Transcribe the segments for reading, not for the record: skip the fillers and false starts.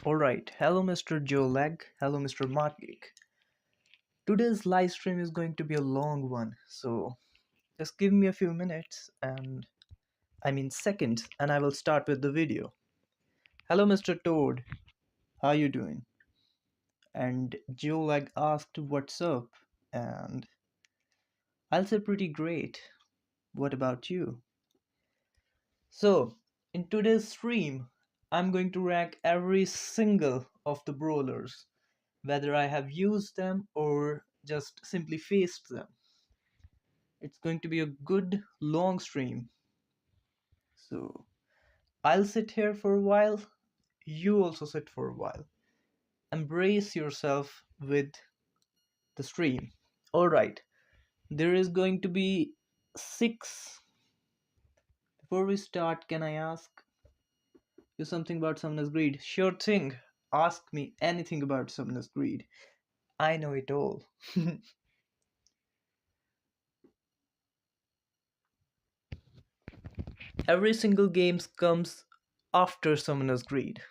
Alright, hello Mr. Joe Leg, hello Mr. Martgeek. Today's live stream is going to be a long one, so just give me a few minutes seconds, and I will start with the video. Hello Mr. Toad, how you doing? And Joe Leg asked what's up, and I'll say pretty great. What about you? So, in today's stream, I'm going to rank every single of the brawlers, whether I have used them or just simply faced them. It's going to be a good long stream. So I'll sit here for a while. You also sit for a while. Embrace yourself with the stream. Alright, there is going to be six. Before we start, can I ask you something about Summoner's Greed? Sure thing. Ask me anything about Summoner's Greed. I know it all. Every single game comes after Summoner's Greed.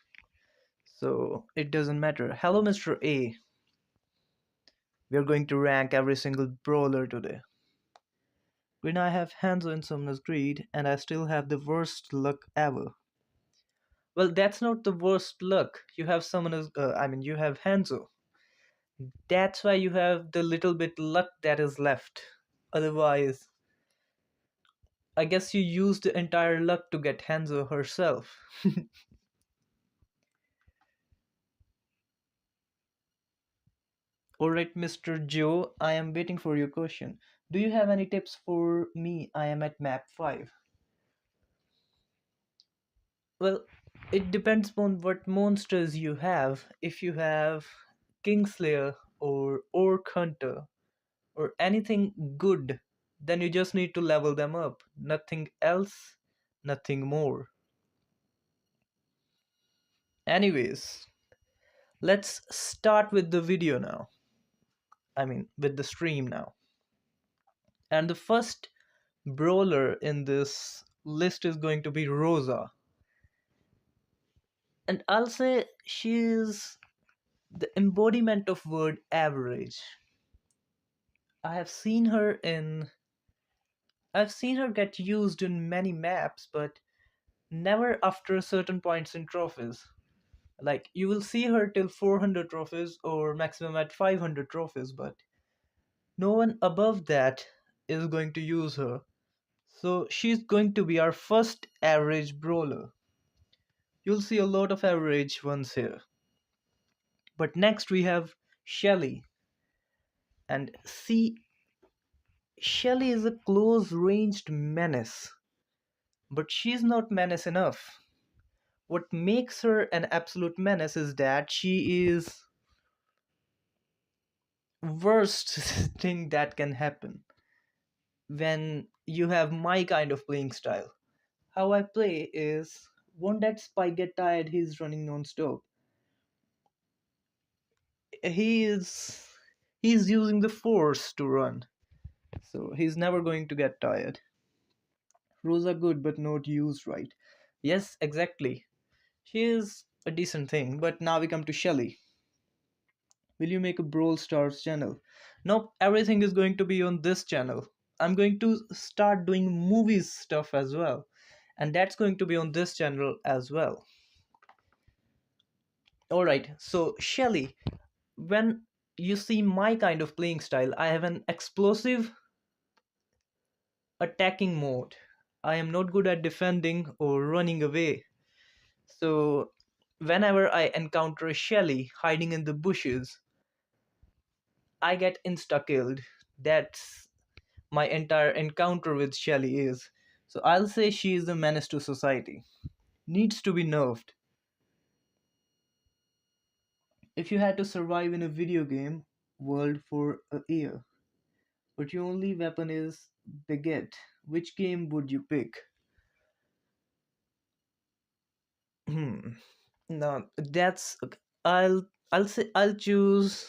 So it doesn't matter. Hello, Mr. A. We are going to rank every single brawler today. When I have Hanzo in Summoner's Greed, and I still have the worst luck ever. Well, that's not the worst luck. You have you have Hanzo. That's why you have the little bit luck that is left. Otherwise, I guess you used the entire luck to get Hanzo herself. Alright, Mr. Joe, I am waiting for your question. Do you have any tips for me? I am at map 5. Well, it depends on what monsters you have. If you have Kingslayer or Orc Hunter or anything good, then you just need to level them up. Nothing else, nothing more. Anyways, let's start with the video now. With the stream now. And the first brawler in this list is going to be Rosa. And I'll say she is the embodiment of word average. I have seen her in I've seen her get used in many maps, but never after certain points in trophies. Like you will see her till 400 trophies or maximum at 500 trophies, but no one above that is going to use her. So she's going to be our first average brawler. You'll see a lot of average ones here. But next we have Shelly. And see, Shelly is a close ranged menace. But she's not menace enough. What makes her an absolute menace is that she is worst thing that can happen when you have my kind of playing style. How I play is, won't that spy get tired? He's running non-stop. He is he's using the force to run. So he's never going to get tired. Rules are good but not used right. Yes, exactly. She is a decent thing, but now we come to Shelly. Will you make a Brawlstars channel? Nope, everything is going to be on this channel. I'm going to start doing movies stuff as well. And that's going to be on this channel as well. Alright, so Shelly, when you see my kind of playing style, I have an explosive attacking mode. I am not good at defending or running away. So whenever I encounter Shelly hiding in the bushes, I get insta killed. That's my entire encounter with Shelly is. So I'll say she is a menace to society. Needs to be nerfed. If you had to survive in a video game world for a year, but your only weapon is baguette, which game would you pick? Hmm. No, that's I'll I'll choose.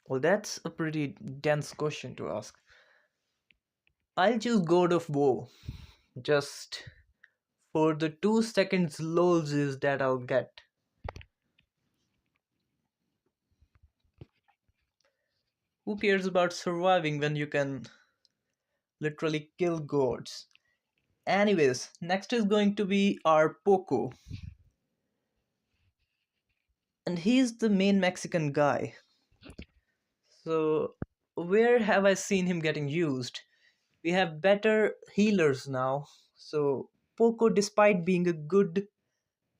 Well, that's a pretty dense question to ask. I'll choose God of War. just for the 2 seconds lulls that I'll get. Who cares about surviving when you can literally kill gods? Anyways, next is going to be our Poco, and he's the main Mexican guy. So, where have I seen him getting used? We have better healers now. So, Poco, despite being a good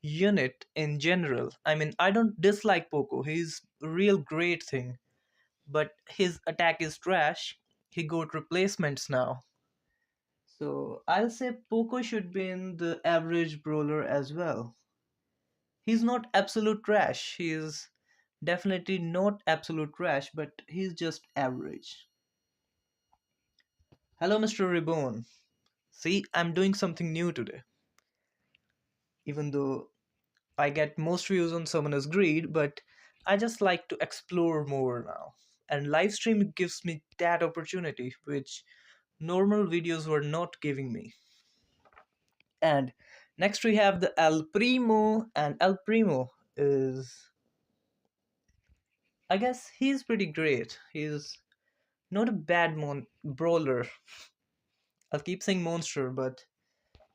unit in general, I mean, I don't dislike Poco, he's a real great thing, but his attack is trash. He got replacements now. So, I'll say Poco should be in the average brawler as well. He's not absolute trash. He's definitely not absolute trash, but he's just average. Hello, Mr. Reborn. See, I'm doing something new today. Even though I get most views on Summoner's Greed, but I just like to explore more now. And live stream gives me that opportunity, which normal videos were not giving me. And next we have the El Primo, and El Primo is, I guess, he's pretty great. He's not a bad brawler. I'll keep saying monster, but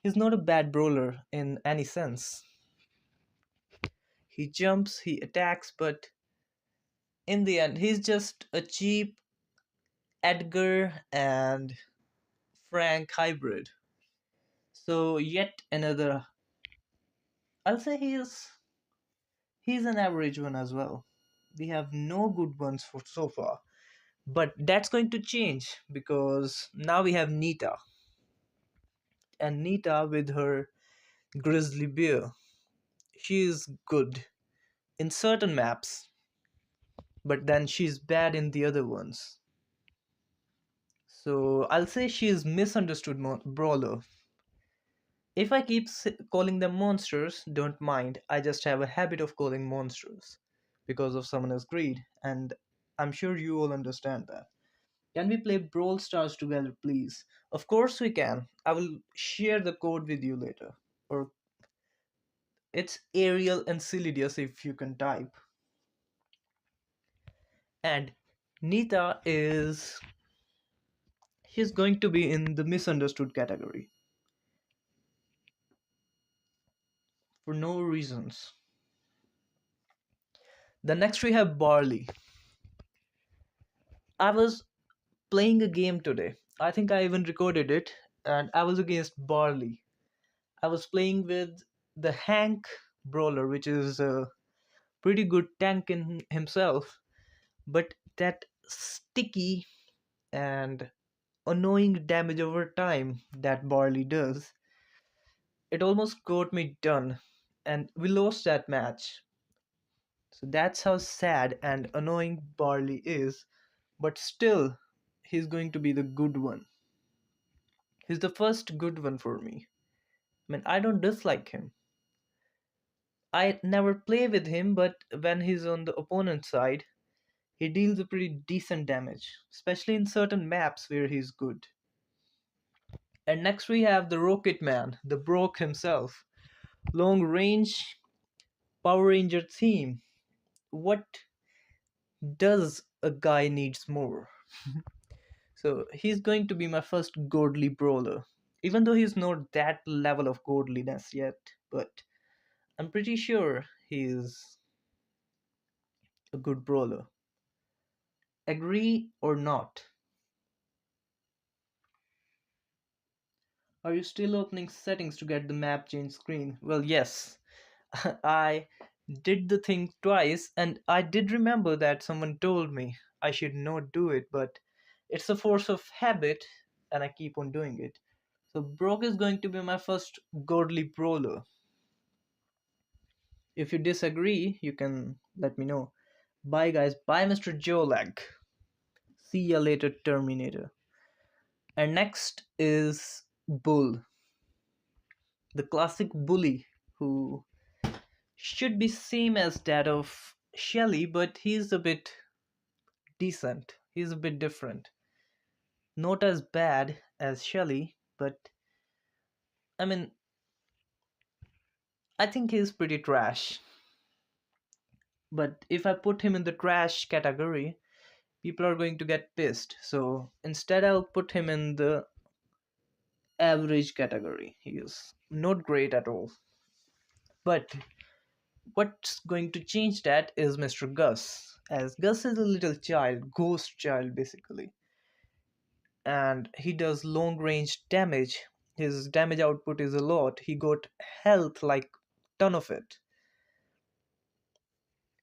he's not a bad brawler in any sense. He jumps, he attacks, but in the end, he's just a cheap Edgar and Frank hybrid. So yet another. I'll say he's an average one as well. We have no good ones for so far, but that's going to change because now we have Nita, and Nita with her grizzly bear. She is good in certain maps, but then she's bad in the other ones. So I'll say she is misunderstood brawler. If I keep calling them monsters, don't mind. I just have a habit of calling monsters because of Summoner's Greed, and I'm sure you all understand that. Can we play Brawl Stars together, please? Of course we can. I will share the code with you later. Or it's Ariel and Cylidius if you can type. And Nita is, she's going to be in the misunderstood category for no reasons. The next we have Barley. I was playing a game today. I think I even recorded it, and I was against Barley. I was playing with the Hank Brawler, which is a pretty good tank in himself, but that sticky and annoying damage over time that Barley does, it almost got me done, and we lost that match. So that's how sad and annoying Barley is, but still, he's going to be the good one. He's the first good one for me. I mean, I don't dislike him. I never play with him, but when he's on the opponent's side, he deals a pretty decent damage, especially in certain maps where he's good. And next we have the Rocket Man, the Brock himself. Long range Power Ranger theme. What does a guy needs more? So he's going to be my first godly brawler. Even though he's not that level of godliness yet, but I'm pretty sure he's a good brawler. Agree or not? Are you still opening settings to get the map change screen? Well, yes. I did the thing twice, and I did remember that someone told me I should not do it, but it's a force of habit, and I keep on doing it. So Brock is going to be my first godly brawler. If you disagree, you can let me know. Bye guys. Bye Mr. Jolag. See ya later, Terminator. And next is Bull, the classic bully who should be same as that of Shelly, but he's a bit decent. He's a bit different. Not as bad as Shelly, but I mean, I think he's pretty trash. But if I put him in the trash category, people are going to get pissed. So instead, I'll put him in the average category. He is not great at all. But what's going to change that is Mr. Gus. As Gus is a little child, ghost child basically, and he does long range damage. His damage output is a lot. He got health like ton of it.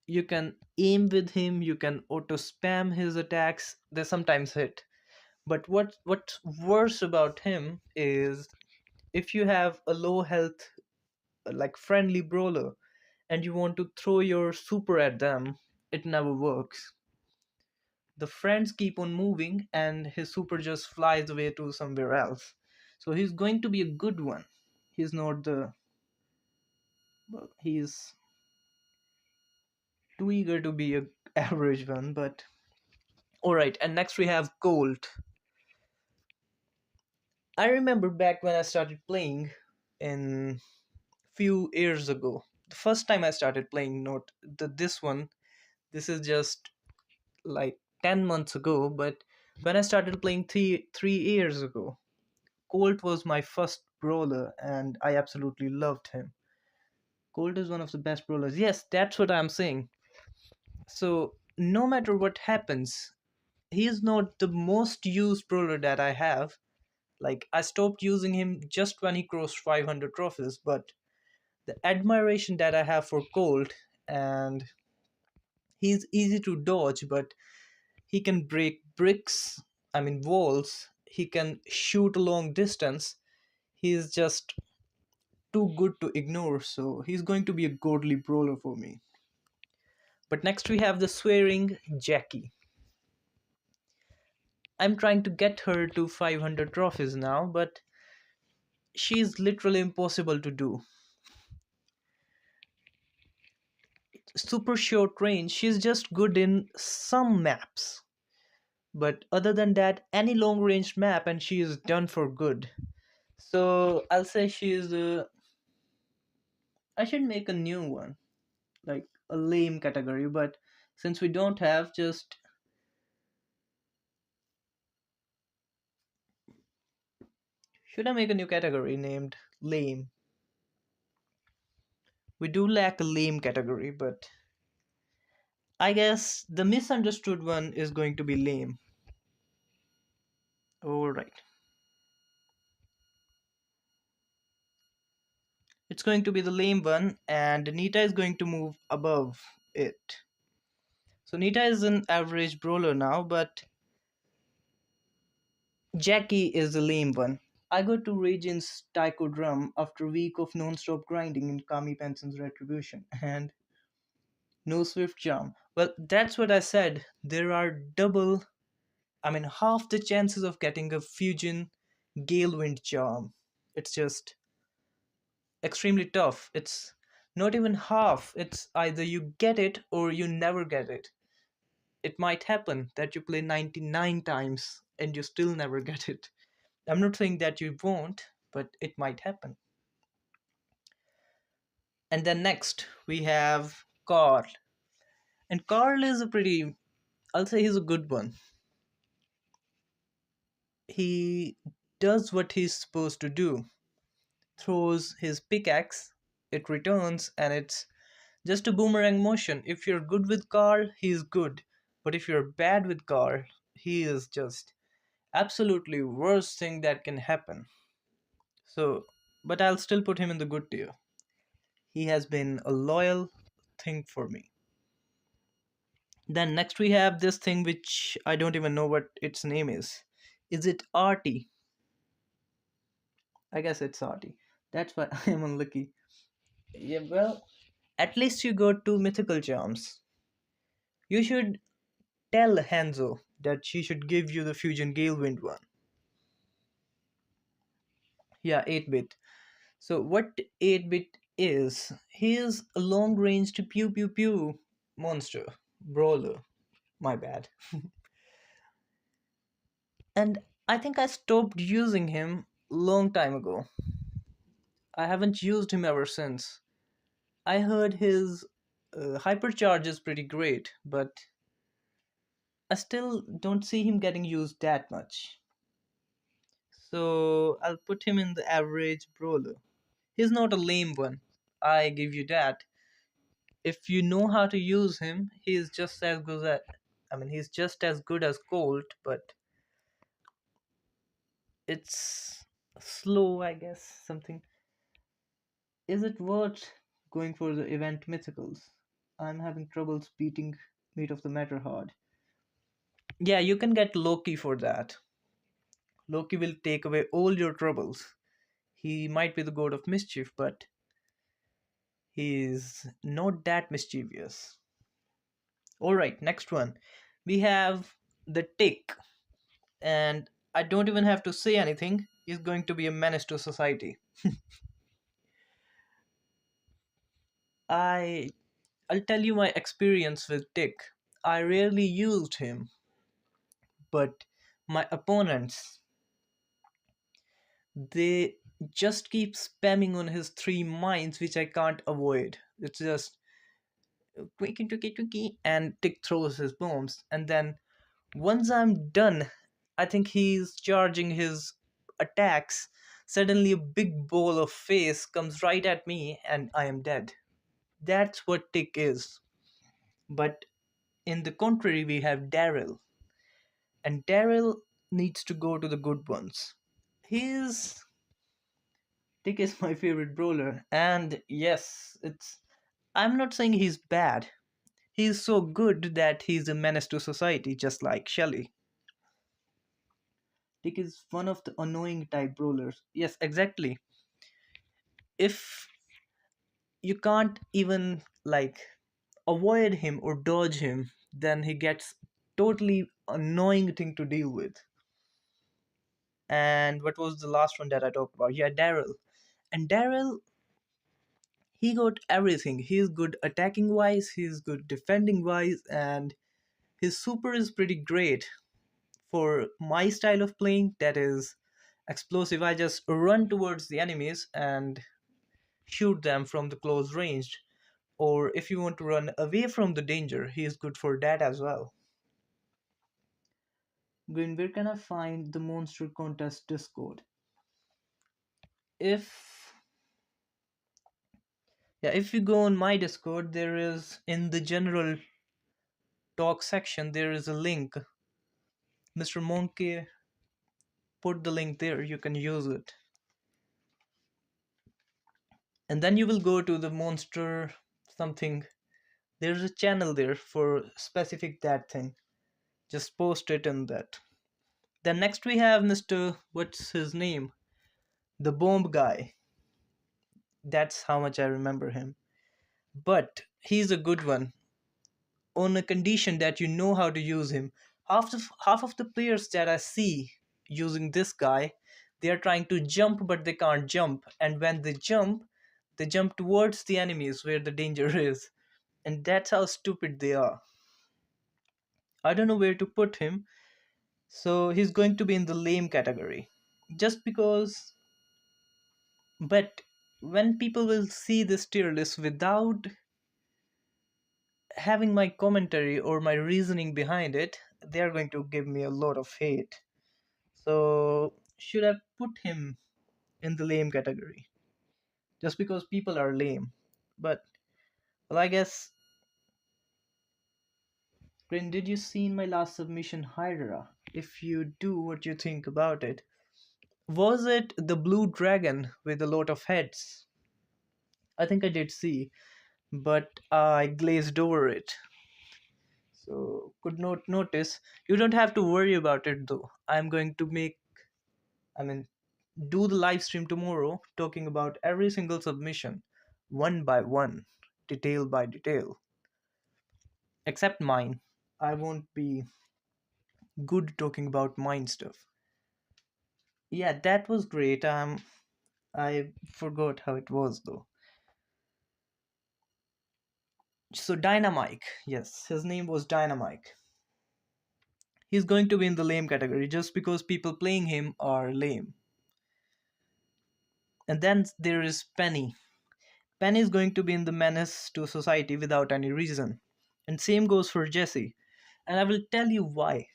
You can aim with him, you can auto spam his attacks. They sometimes hit. But what's worse about him is if you have a low health like friendly brawler and you want to throw your super at them, it never works. The friends keep on moving and his super just flies away to somewhere else. So he's going to be a good one. He's not the well, he's too eager to be a average one, but all right. And next we have Colt. I remember back when I started playing in few years ago. The first time I started playing, not this one. This is just like 10 months ago. But when I started playing three years ago, Colt was my first brawler, and I absolutely loved him. Colt is one of the best brawlers. Yes, that's what I'm saying. So no matter what happens, he is not the most used brawler that I have. Like I stopped using him just when he crossed 500 trophies, but the admiration that I have for Colt, and he's easy to dodge, but he can break bricks, I mean walls, he can shoot a long distance. He's just too good to ignore, so he's going to be a godly brawler for me. But next we have the swearing Jackie. I'm trying to get her to 500 trophies now, but she's literally impossible to do. Super short range, she's just good in some maps. But other than that, any long range map and she is done for good. So I'll say she's I should make a new one, like a lame category, but since we don't have, just should I make a new category named lame? We do lack a lame category, but I guess the misunderstood one is going to be lame. Alright. It's going to be the lame one, and Nita is going to move above it. So Nita is an average brawler now, but Jackie is the lame one. I got to Radiant's Taiko Drum after a week of non-stop grinding in Kami Penson's Retribution, and no Swift Charm. Well, that's what I said. There are half the chances of getting a Fusion Galewind Charm. It's just extremely tough. It's not even half. It's either you get it or you never get it. It might happen that you play 99 times and you still never get it. I'm not saying that you won't, but it might happen. And then next we have Carl. And Carl is a pretty, I'll say he's a good one. He does what he's supposed to do. Throws his pickaxe, it returns, and it's just a boomerang motion. If you're good with Carl, he's good. But if you're bad with Carl, he is just absolutely worst thing that can happen. So, but I'll still put him in the good tier. He has been a loyal thing for me. Then next we have this thing which I don't even know what its name is. Is it Artie? I guess it's Artie. That's why I am unlucky. Yeah, well, at least you got two mythical charms. You should tell Hanzo that she should give you the Fusion Galewind one. Yeah, 8-bit. So what 8-bit is? He is a long-ranged pew pew pew monster. Brawler. My bad. And I think I stopped using him long time ago. I haven't used him ever since. I heard his hypercharge is pretty great, but I still don't see him getting used that much. So I'll put him in the average brawler. He's not a lame one. I give you that. If you know how to use him, he's just as good as he's just as good as Colt, but it's slow, I guess. Something. Is it worth going for the event mythicals? I'm having troubles beating Meat of the Matter hard. Yeah, you can get Loki for that. Loki will take away all your troubles. He might be the god of mischief, but he's not that mischievous. Alright, next one. We have the Tick, and I don't even have to say anything. He's going to be a menace to society. I I'll tell you my experience with Tick. I rarely used him, but my opponents, they just keep spamming on his three mines, which I can't avoid. It's just twinky twinky twinky, and Tick throws his bombs, and then once I'm done, I think he's charging his attacks. Suddenly, a big ball of face comes right at me, and I am dead. That's what Tick is. But in the contrary, we have Daryl, and Daryl needs to go to the good ones. He's Tick is my favorite brawler, and yes, it's. I'm not saying he's bad. He's so good that he's a menace to society, just like Shelly. Tick is one of the annoying type brawlers. Yes, exactly. If you can't even avoid him or dodge him, then he gets totally annoying thing to deal with. And what was the last one that I talked about? Yeah, Daryl. And Daryl, he got everything. He's good attacking wise, he's good defending wise, and his super is pretty great for my style of playing. That is explosive. I just run towards the enemies and shoot them from the close range. Or if you want to run away from the danger, he is good for that as well. Grinnn, where can I find the Monster Contest Discord? If Yeah, if you go on my Discord, there is in the general talk section there is a link. Mr. Monkey put the link there. You can use it, and then you will go to the monster something. There's a channel there for specific that thing. Just post it in that. Then next we have Mr. What's his name? The bomb guy. That's how much I remember him. But he's a good one on a condition that you know how to use him. Half of the players that I see using this guy, they are trying to jump but they can't jump. And when they jump towards the enemies where the danger is. And that's how stupid they are. I don't know where to put him. So he's going to be in the lame category. Just because but when people will see this tier list without having my commentary or my reasoning behind it, they are going to give me a lot of hate. So, should I put him in the lame category? Just because people are lame. But, well, I guess. Grin, did you see in my last submission Hydra? If you do, what do you think about it? Was it the blue dragon with a lot of heads? I think I did see, but I glazed over it. So, could not notice. You don't have to worry about it though. I'm going to I mean, do the live stream tomorrow talking about every single submission, one by one, detail by detail. Except mine. I won't be good talking about mine stuff. Yeah, that was great. I forgot how it was though. So Dynamite, yes, his name was Dynamite. He's going to be in the lame category just because people playing him are lame. And then there is Penny. Penny is going to be in the menace to society without any reason. And same goes for Jesse. And I will tell you why.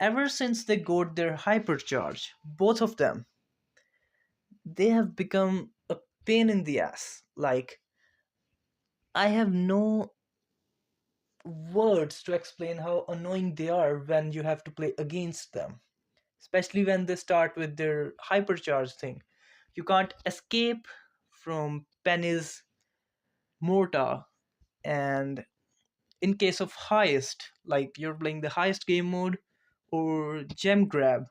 Ever since they got their hypercharge, both of them, they have become a pain in the ass. Like, I have no words to explain how annoying they are when you have to play against them, especially when they start with their hypercharge thing. You can't escape from Penny's mortar, and in case of highest, like you're playing the highest game mode or gem grab,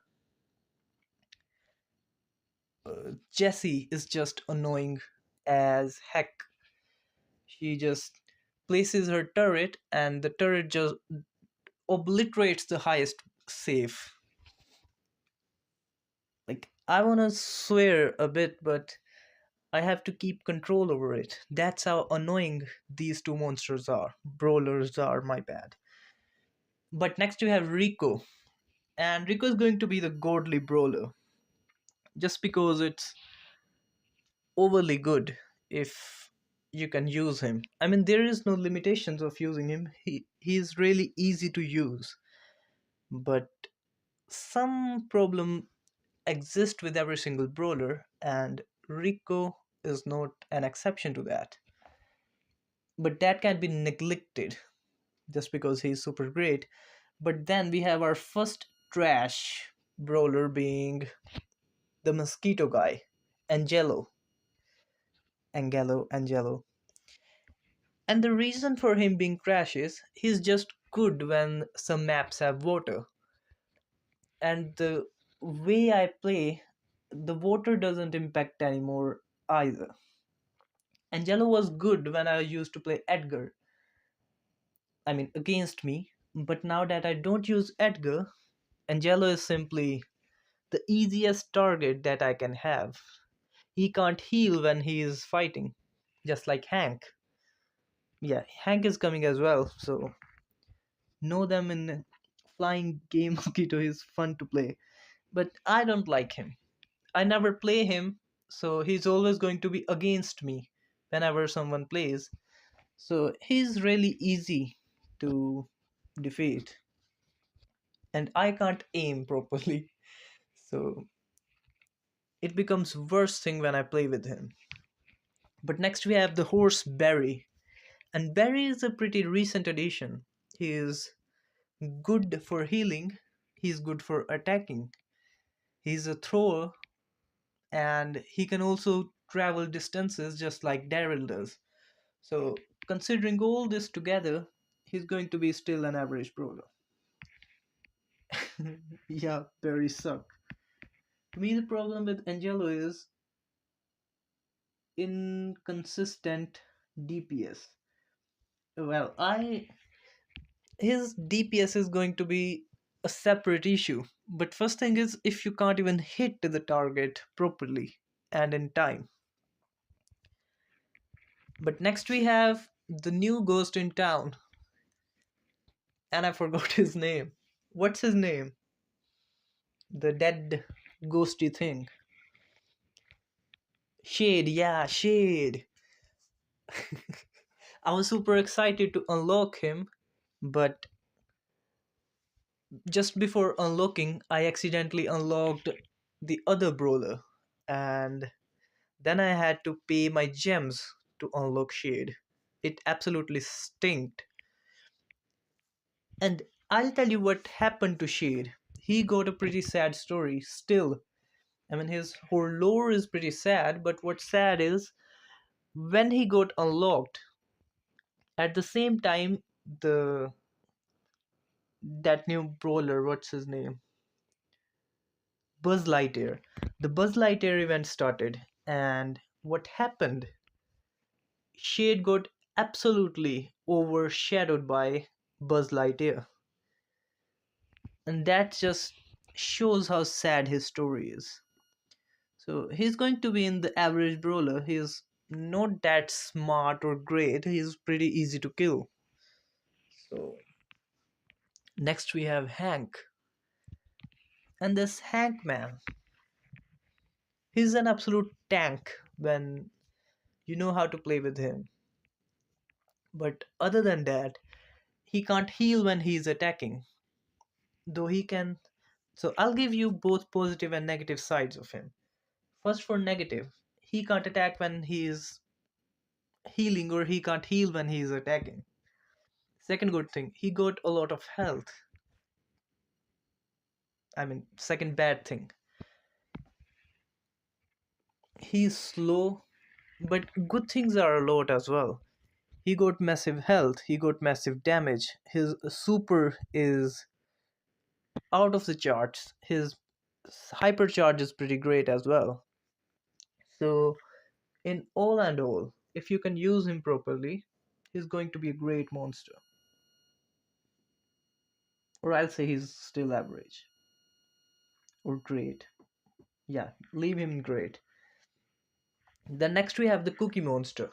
Jessie is just annoying as heck. She just places her turret and the turret just obliterates the highest safe. Like, I want to swear a bit, but I have to keep control over it. That's how annoying these two monsters are. Brawlers are, my bad. But next we have Rico. And Rico is going to be the godly brawler. Just because it's overly good if you can use him. I mean, there is no limitations of using him. He is really easy to use. But some problem exists with every single brawler, and Rico is not an exception to that. But that can be neglected just because he's super great. But then we have our first trash brawler being the mosquito guy, Angelo. Angelo. And the reason for him being trash is he's just good when some maps have water. And the way I play, the water doesn't impact anymore either. Angelo was good when I used to play Edgar, I mean against me, but now that I don't use Edgar, Angelo is simply the easiest target that I can have. He can't heal when he is fighting, just like Hank. Yeah, Hank is coming as well, so know them in flying game. Mosquito is fun to play, but I don't like him. I never play him, so he's always going to be against me whenever someone plays. So he's really easy to defeat, and I can't aim properly. So it becomes worst thing when I play with him. But next we have the horse Barry, and Barry is a pretty recent addition. He is good for healing. He's good for attacking. He's a thrower, and he can also travel distances just like Daryl does. So, considering all this together, he's going to be still an average brawler. Yeah, Barry suck. To me, the problem with Angelo is inconsistent DPS. Well, I his DPS is going to be a separate issue. But first thing is if you can't even hit the target properly and in time. But next we have the new ghost in town, and I forgot his name. What's his name? The dead ghosty thing. Shade, yeah, Shade. I was super excited to unlock him, but just before unlocking, I accidentally unlocked the other brawler, and then I had to pay my gems to unlock Shade. It absolutely stinked. And I'll tell you what happened to Shade. He got a pretty sad story still. I mean, his whole lore is pretty sad, but what's sad is when he got unlocked, at the same time, the that new brawler, what's his name? Buzz Lightyear. The Buzz Lightyear event started, and what happened? Shade got absolutely overshadowed by Buzz Lightyear. And that just shows how sad his story is. So he's going to be in the average brawler. He's not that smart or great. He's pretty easy to kill. So next we have Hank. And this Hank man, He's an absolute tank when you know how to play with him. But other than that, he can't heal when he's attacking, though he can. So I'll give you both positive and negative sides of him. First, for negative, he can't attack when he's healing, or he can't heal when he's attacking. Second good thing, he got a lot of health. I mean, second bad thing, he's slow, but good things are a lot as well. He got massive health, he got massive damage. His super is out of the charts. His hypercharge is pretty great as well. So, in all and all, if you can use him properly, he's going to be a great monster. Or I'll say he's still average. Or great. Yeah, leave him great. Then next we have the Cookie Monster.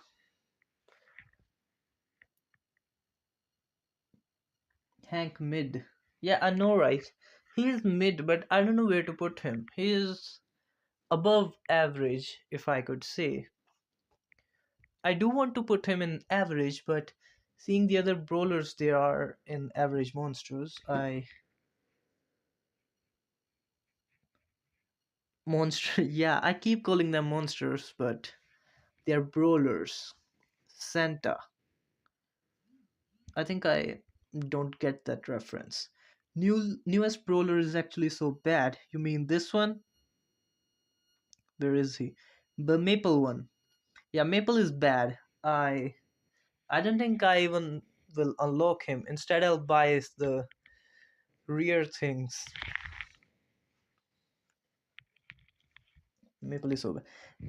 Hank mid. Yeah, I know, right? He's mid, but I don't know where to put him. He is above average, if I could say. I do want to put him in average, but seeing the other brawlers they are in average monsters, I monster. Yeah, I keep calling them monsters, but they're brawlers. Santa. I think I don't get that reference. Newest brawler is actually so bad. You mean this one? Where is he? The Maple one. Yeah, Maple is bad. I don't think I even will unlock him. Instead, I'll buy the rare things. Maple is so bad.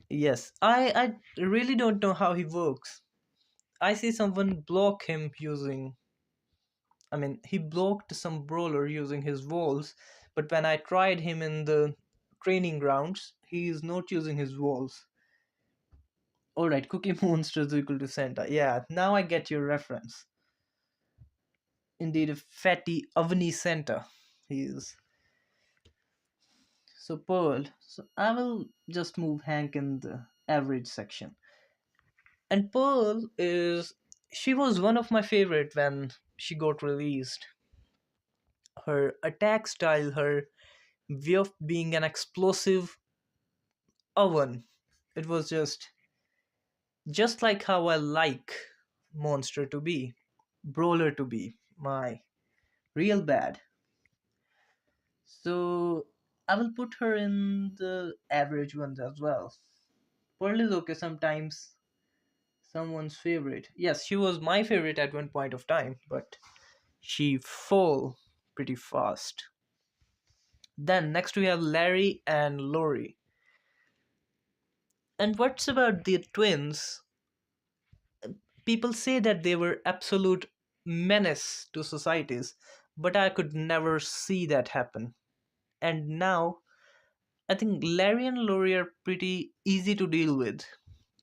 Yes, I really don't know how he works. I see someone block him using. I mean, he blocked some brawler using his walls, but when I tried him in the training grounds, he is not using his walls. Alright, Cookie Monster is equal to Santa. Yeah, now I get your reference. Indeed, a fatty oveny Santa. He is. So, Pearl. So, I will just move Hank in the average section. And Pearl is. She was one of my favorite when she got released. Her attack style, her way of being an explosive oven. It was just like how I like Monster to be, Brawler to be, my real bad. So I will put her in the average ones as well. Pearl is okay sometimes, someone's favorite. Yes, she was my favorite at one point of time, but she fall pretty fast. Then next we have Larry and Lori. And what's about the twins? People say that they were absolute menace to societies, but I could never see that happen. And now I think Larry and Lori are pretty easy to deal with.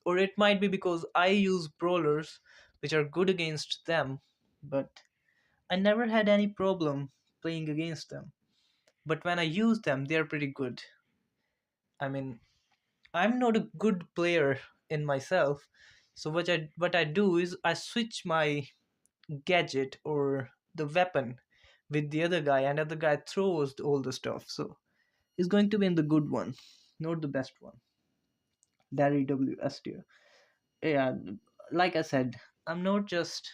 Or it might be because I use brawlers which are good against them, but I never had any problem playing against them. But when I use them, they're pretty good. I mean, I'm not a good player in myself, so what I do is I switch my gadget or the weapon with the other guy, and other guy throws all the stuff. So he's going to be in the good one, not the best one. Larry W. S. tier. Yeah, like I said, I'm not just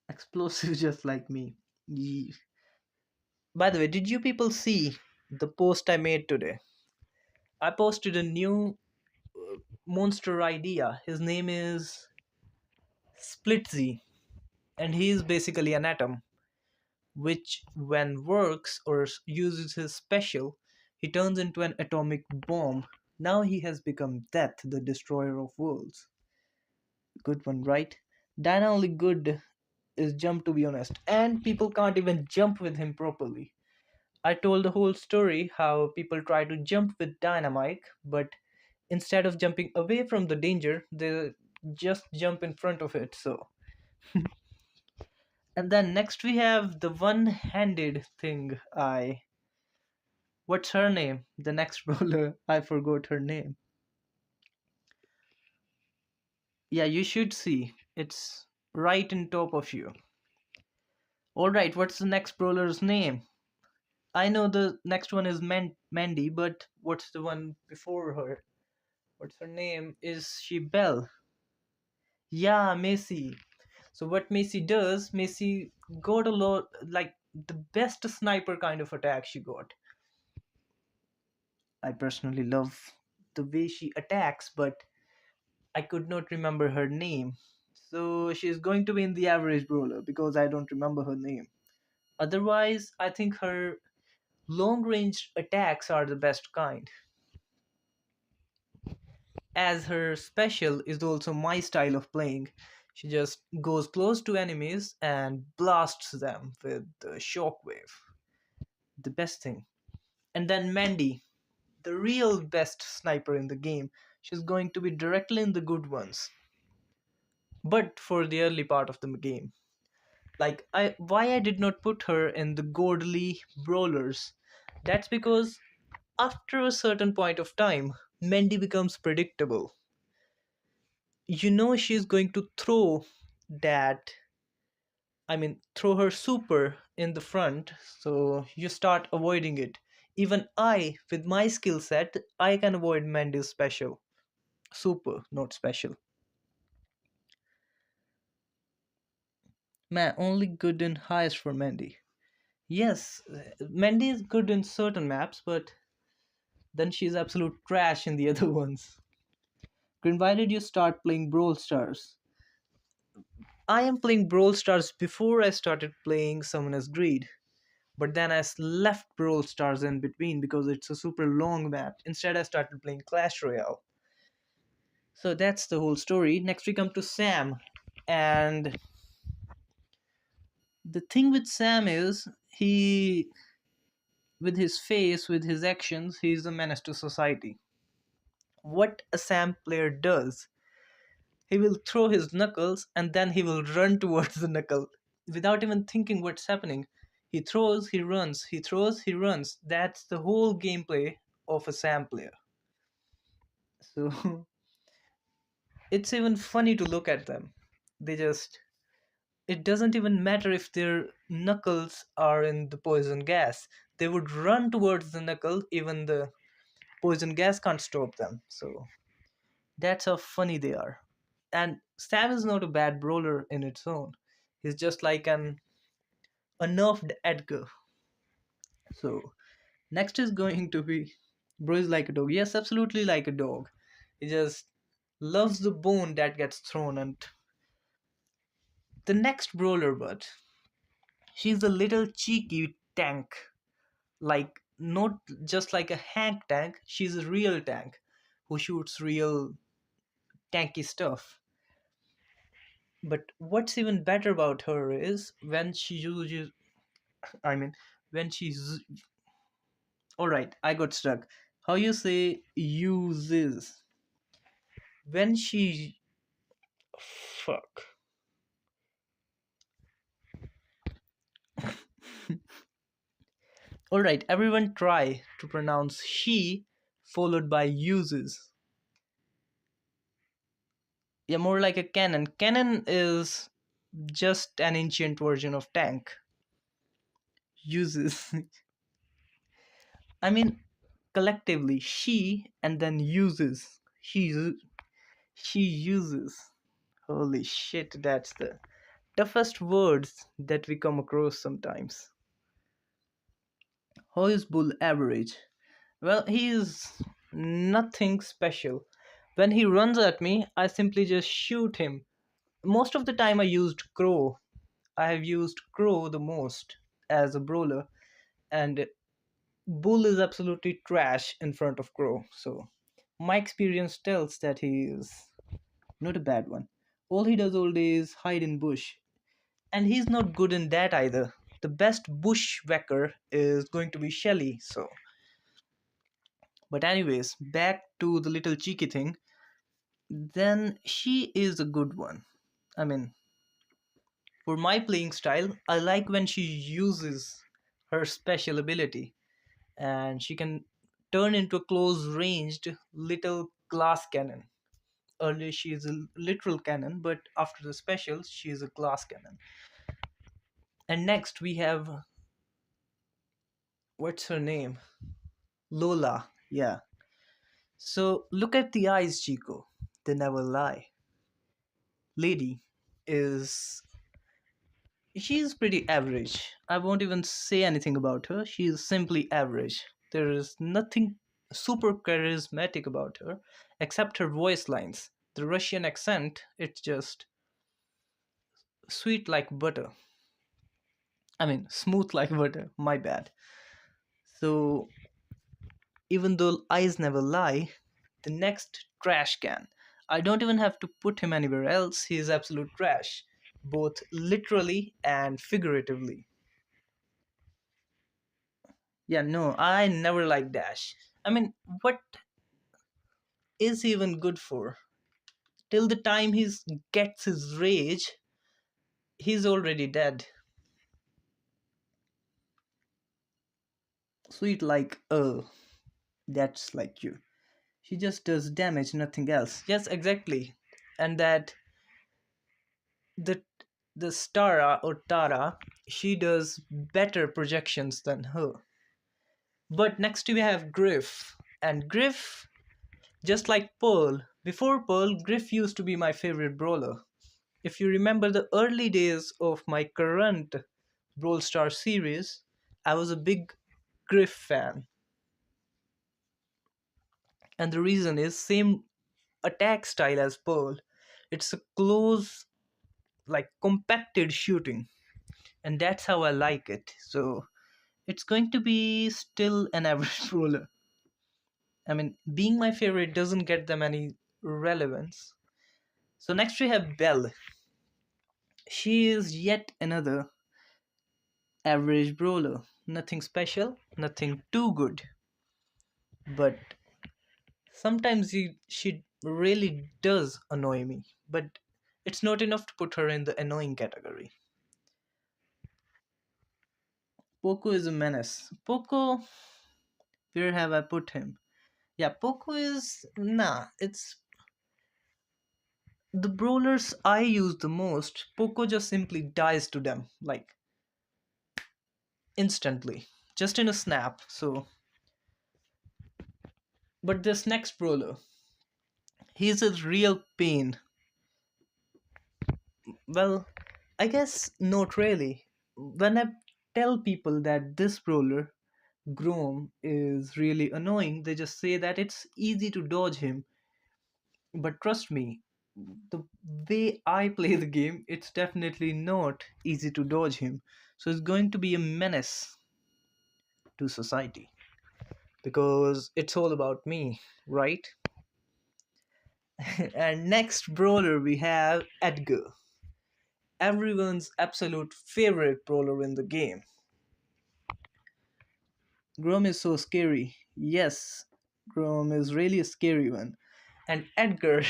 explosive just like me. By the way, did you people see the post I made today? I posted a new monster idea. His name is Splitzy, and he is basically an atom, which, when works or uses his special, he turns into an atomic bomb. Now he has become Death, the destroyer of worlds. Good one, right? Dana only good is jump, to be honest, and people can't even jump with him properly. I told the whole story how people try to jump with Dynamite, but instead of jumping away from the danger, they just jump in front of it. So, and then next we have the one-handed thing. I What's her name? The next brawler. I forgot her name. Yeah, you should see. It's right in top of you. Alright, what's the next brawler's name? I know the next one is Mandy, but what's the one before her? What's her name? Is she Belle? Yeah, Macy. So what Macy does, Macy got a lot, like the best sniper kind of attack she got. I personally love the way she attacks, but I could not remember her name. So she's going to be in the average brawler because I don't remember her name. Otherwise, I think her long range attacks are the best kind, as her special is also my style of playing. She just goes close to enemies and blasts them with the shockwave. The best thing. And then Mandy, the real best sniper in the game. She's going to be directly in the good ones, but for the early part of the game. Like why I did not put her in the godly brawlers. That's because after a certain point of time, Mandy becomes predictable. You know she's going to throw that, throw her super in the front, so you start avoiding it. Even I, with my skill set, I can avoid Mandy's special. Super, not special. Man, only good and highest for Mandy. Yes, Mandy is good in certain maps, but then she's absolute trash in the other ones. Grinnn, why did you start playing Brawl Stars? I am playing Brawl Stars before I started playing Summoner's Greed. But then left Brawl Stars in between because it's a super long map. Instead, I started playing Clash Royale. So that's the whole story. Next, we come to Sam. And the thing with Sam is, with his face, with his actions, he's a menace to society. What a Sam player does, he will throw his knuckles and then he will run towards the knuckle without even thinking what's happening. He throws, he runs, he throws, he runs. That's the whole gameplay of a Sam player. So it's even funny to look at them. They just, it doesn't even matter if their knuckles are in the poison gas. They would run towards the knuckle, even the poison gas can't stop them. So that's how funny they are. And Sam is not a bad brawler in its own. He's just like a nerfed Edgar. So next is going to be Bro is like a dog. Yes, absolutely like a dog. He just loves the bone that gets thrown. And the next brawler, but she's a little cheeky tank. Like not just like a Hank tank. She's a real tank who shoots real tanky stuff. But what's even better about her is when she uses, I mean, when she's. Alright, I got stuck. How you say uses? When she. Fuck. Alright, everyone try to pronounce she followed by uses. Yeah, more like a cannon. Cannon is just an ancient version of tank. Uses. I mean, collectively, she and then uses. She uses. Holy shit, that's the toughest words that we come across sometimes. How is Bull average? Well, he is nothing special. When he runs at me, I simply just shoot him. Most of the time, I used Crow. I have used Crow the most as a brawler, and Bull is absolutely trash in front of Crow. So, my experience tells that he is not a bad one. All he does all day is hide in bush, and he's not good in that either. The best bushwhacker is going to be Shelly. So, but anyways, back to the little cheeky thing. Then she is a good one. I mean, for my playing style, I like when she uses her special ability. and she can turn into a close ranged little glass cannon. Earlier she is a literal cannon, but after the specials she is a glass cannon. And next we have, what's her name? Lola. Yeah. So look at the eyes, Chico. They never lie. Lady is, she's pretty average. I won't even say anything about her. She is simply average. There is nothing super charismatic about her except her voice lines. The Russian accent, it's just sweet like butter. I mean, smooth like butter. My bad. So, even though eyes never lie, the next trash can. I don't even have to put him anywhere else. He is absolute trash, both literally and figuratively. Yeah, no, I never liked Dash. I mean, what is he even good for? Till the time he gets his rage, he's already dead. Sweet like, oh, that's like you. She just does damage, nothing else. Yes, exactly. And that the the Stara or Tara, she does better projections than her. But next we have Griff. And Griff, just like Pearl, before Pearl, Griff used to be my favorite brawler. If you remember the early days of my current Brawlstars series, I was a big Griff fan. And the reason is same attack style as Pearl. It's a close, like compacted shooting. And that's how I like it. So it's going to be still an average brawler. I mean, being my favorite doesn't get them any relevance. So next we have Belle. She is yet another average brawler. Nothing special, nothing too good. But sometimes she really does annoy me. But it's not enough to put her in the annoying category. Poco is a menace. Poco, where have I put him? Yeah, Poco is. Nah, it's the brawlers I use the most. Poco just simply dies to them, like instantly, just in a snap. So, but this next brawler, he's a real pain. Well, I guess not really. When I tell people that this brawler, Grom, is really annoying, they just say that it's easy to dodge him. But trust me, the way I play the game, it's definitely not easy to dodge him. So it's going to be a menace to society because it's all about me, right? And next brawler we have Edgar, everyone's absolute favorite brawler in the game. Grom is so scary. Yes, Grom is really a scary one. And Edgar,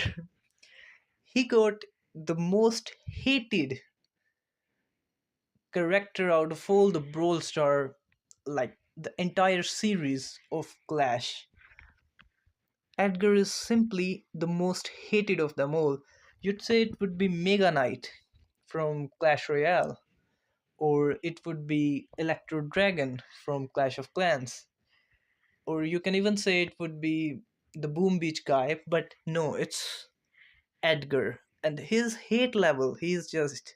he got the most hated character out of all the Brawl Star, like the entire series of Clash. Edgar is simply the most hated of them all. You'd say it would be Mega Knight from Clash Royale, or it would be Electro Dragon from Clash of Clans, or you can even say it would be the Boom Beach guy, but no, it's Edgar. And his hate level, he's just.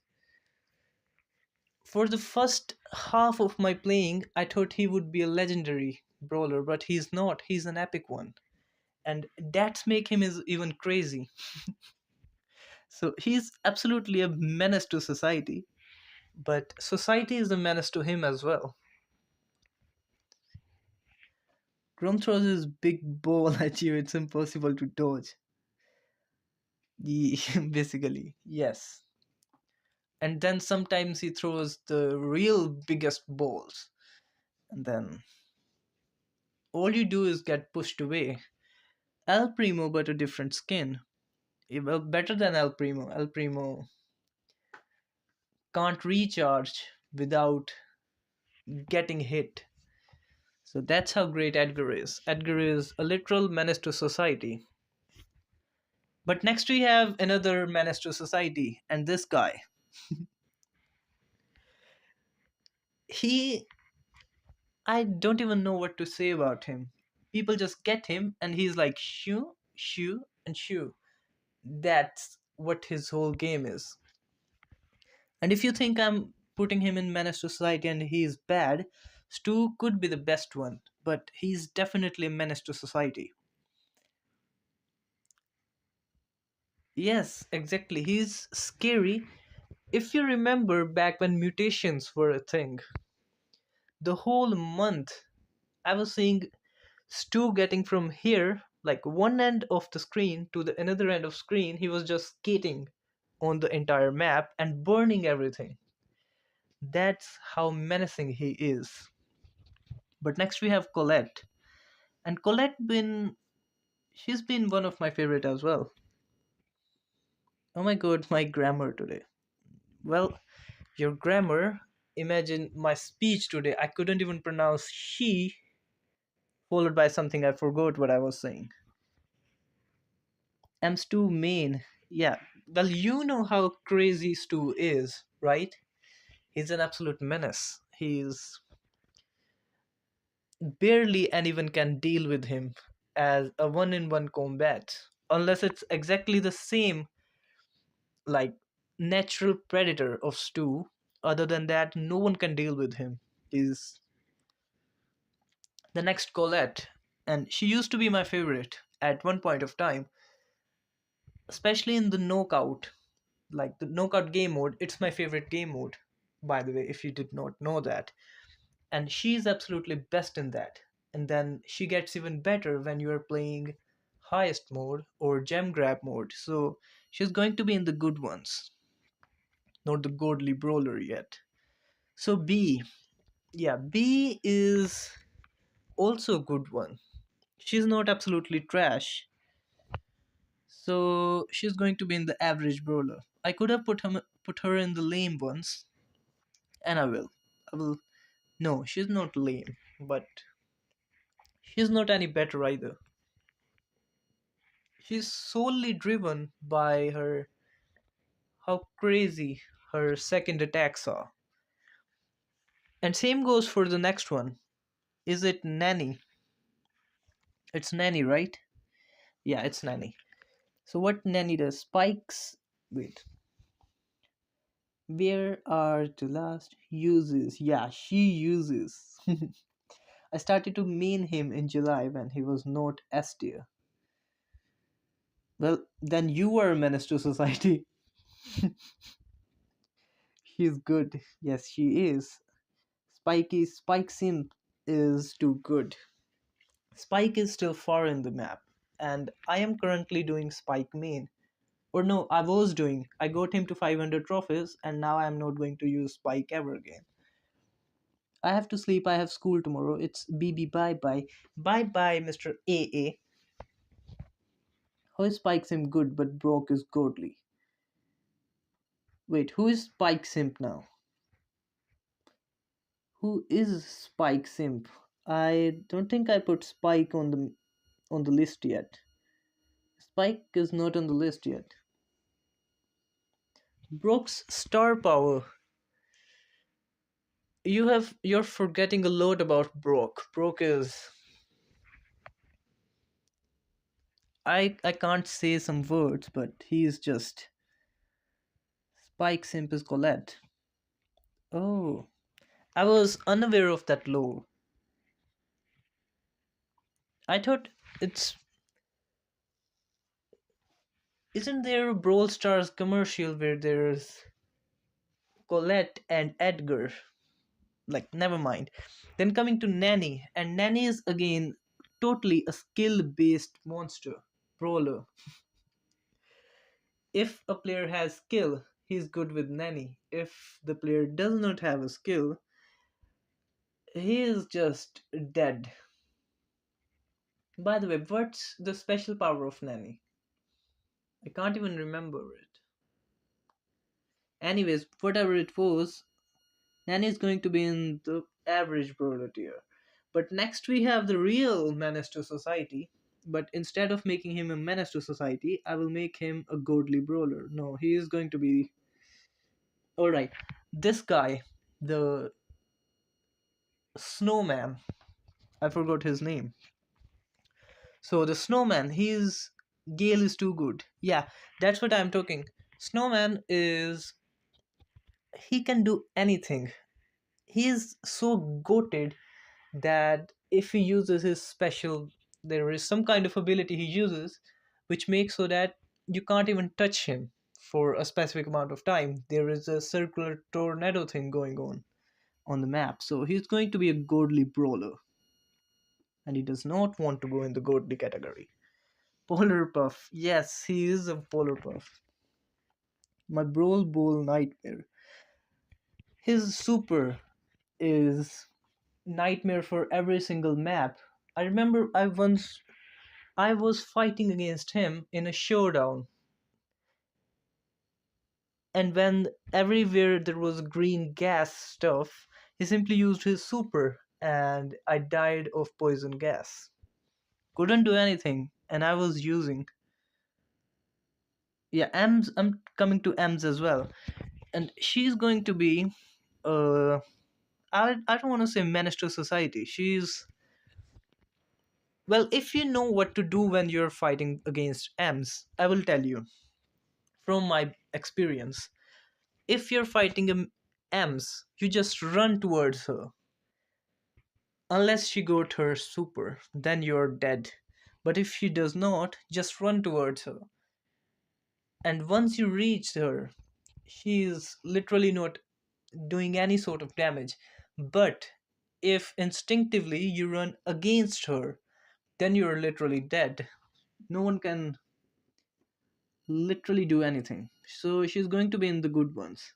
For the first half of my playing, I thought he would be a legendary brawler, but he's not. He's an epic one. And that's make him is even crazy. So he's absolutely a menace to society, but society is a menace to him as well. Grom throws his big ball at you, it's impossible to dodge. Basically, yes. And then sometimes he throws the real biggest balls, and then all you do is get pushed away. El Primo, but a different skin. Well, better than El Primo. El Primo can't recharge without getting hit. So that's how great Edgar is. Edgar is a literal menace to society. But next we have another menace to society, and this guy. He, I don't even know what to say about him. People just get him, and he's like shoo, shoo, and shoo. That's what his whole game is. And if you think I'm putting him in menace to society and he's bad, Stu could be the best one, but he's definitely a menace to society. Yes, exactly. He's scary. If you remember back when mutations were a thing, the whole month I was seeing Stu getting from here, like one end of the screen to the another end of screen, he was just skating on the entire map and burning everything. That's how menacing he is. But next we have Colette. And Colette been she's been one of my favorite as well. Oh my god, my grammar today. Well, your grammar, imagine my speech today. I couldn't even pronounce she followed by something I forgot what I was saying. I'm Stu Main. Yeah. Well, you know how crazy Stu is, right? He's an absolute menace. He's barely anyone can deal with him as a one-in-one combat unless it's exactly the same like natural predator of Stu. Other than that, no one can deal with him. Is the next Colette, and she used to be my favorite at one point of time, especially in the knockout, like the knockout game mode. It's my favorite game mode, by the way, if you did not know that. And she's absolutely best in that. And then she gets even better when you are playing highest mode or gem grab mode. So she's going to be in the good ones, not the godly brawler yet. So B, yeah, B is also a good one. She's not absolutely trash. So she's going to be in the average brawler. I could have put her in the lame ones, and I will. I will. No, she's not lame, but she's not any better either. She's solely driven by her how crazy her second attacks are. And same goes for the next one. Is it Nanny? It's Nanny, right? Yeah, it's Nanny. So what Nanny does? Spikes. Wait. Where are the last uses? Yeah, she uses. I started to mean him in July when he was not S tier. Well, then you are a menace to society. She's good. Yes, she is. Spike Simp is too good. Spike is still far in the map, and I am currently doing Spike main. Or no, I was doing. I got him to 500 trophies, and now I am not going to use Spike ever again. I have to sleep. I have school tomorrow. It's BB bye bye. Bye bye, Mr. AA. How is Spike Simp good but Brock is godly? Wait, who is Spike Simp now? Who is Spike Simp? I don't think I put Spike on the list yet. Spike is not on the list yet. Brock's star power. You're forgetting a lot about Brock. Brock is I can't say some words, but he's just Spike Simp is Colette. Oh, I was unaware of that lore. I thought it's isn't there a Brawl Stars commercial where there's Colette and Edgar? Like, never mind. Then coming to Nanny, and Nanny is again totally a skill based monster, brawler. If a player has skill, he's good with Nanny. If the player does not have a skill, he is just dead. By the way, what's the special power of Nanny? I can't even remember it. Anyways, whatever it was, Nanny is going to be in the average brawler tier. But next we have the real menace to society. But instead of making him a menace to society, I will make him a godly brawler. No, he is going to be. Alright, this guy, the snowman, I forgot his name. So the snowman, his Gale is too good. Yeah, that's what I'm talking. Snowman is. He can do anything. He is so goated that if he uses his special, there is some kind of ability he uses which makes so that you can't even touch him for a specific amount of time. There is a circular tornado thing going on the map, so he's going to be a godly brawler, and he does not want to go in the godly category. Polar puff, yes, he is a polar puff. My brawl bull nightmare, his super is nightmare for every single map. I remember I was fighting against him in a showdown, and when everywhere there was green gas stuff, he simply used his super, and I died of poison gas. Couldn't do anything, and I was using. Yeah, M's. I'm coming to M's as well, and she's going to be. Uh, I don't want to say menace to society. She's well, if you know what to do when you're fighting against M's, I will tell you from my experience. If you're fighting a M's, you just run towards her. Unless she got her super, then you're dead. But if she does not, just run towards her. And once you reach her, she is literally not doing any sort of damage. But if instinctively you run against her, then you're literally dead. No one can literally do anything. So she's going to be in the good ones.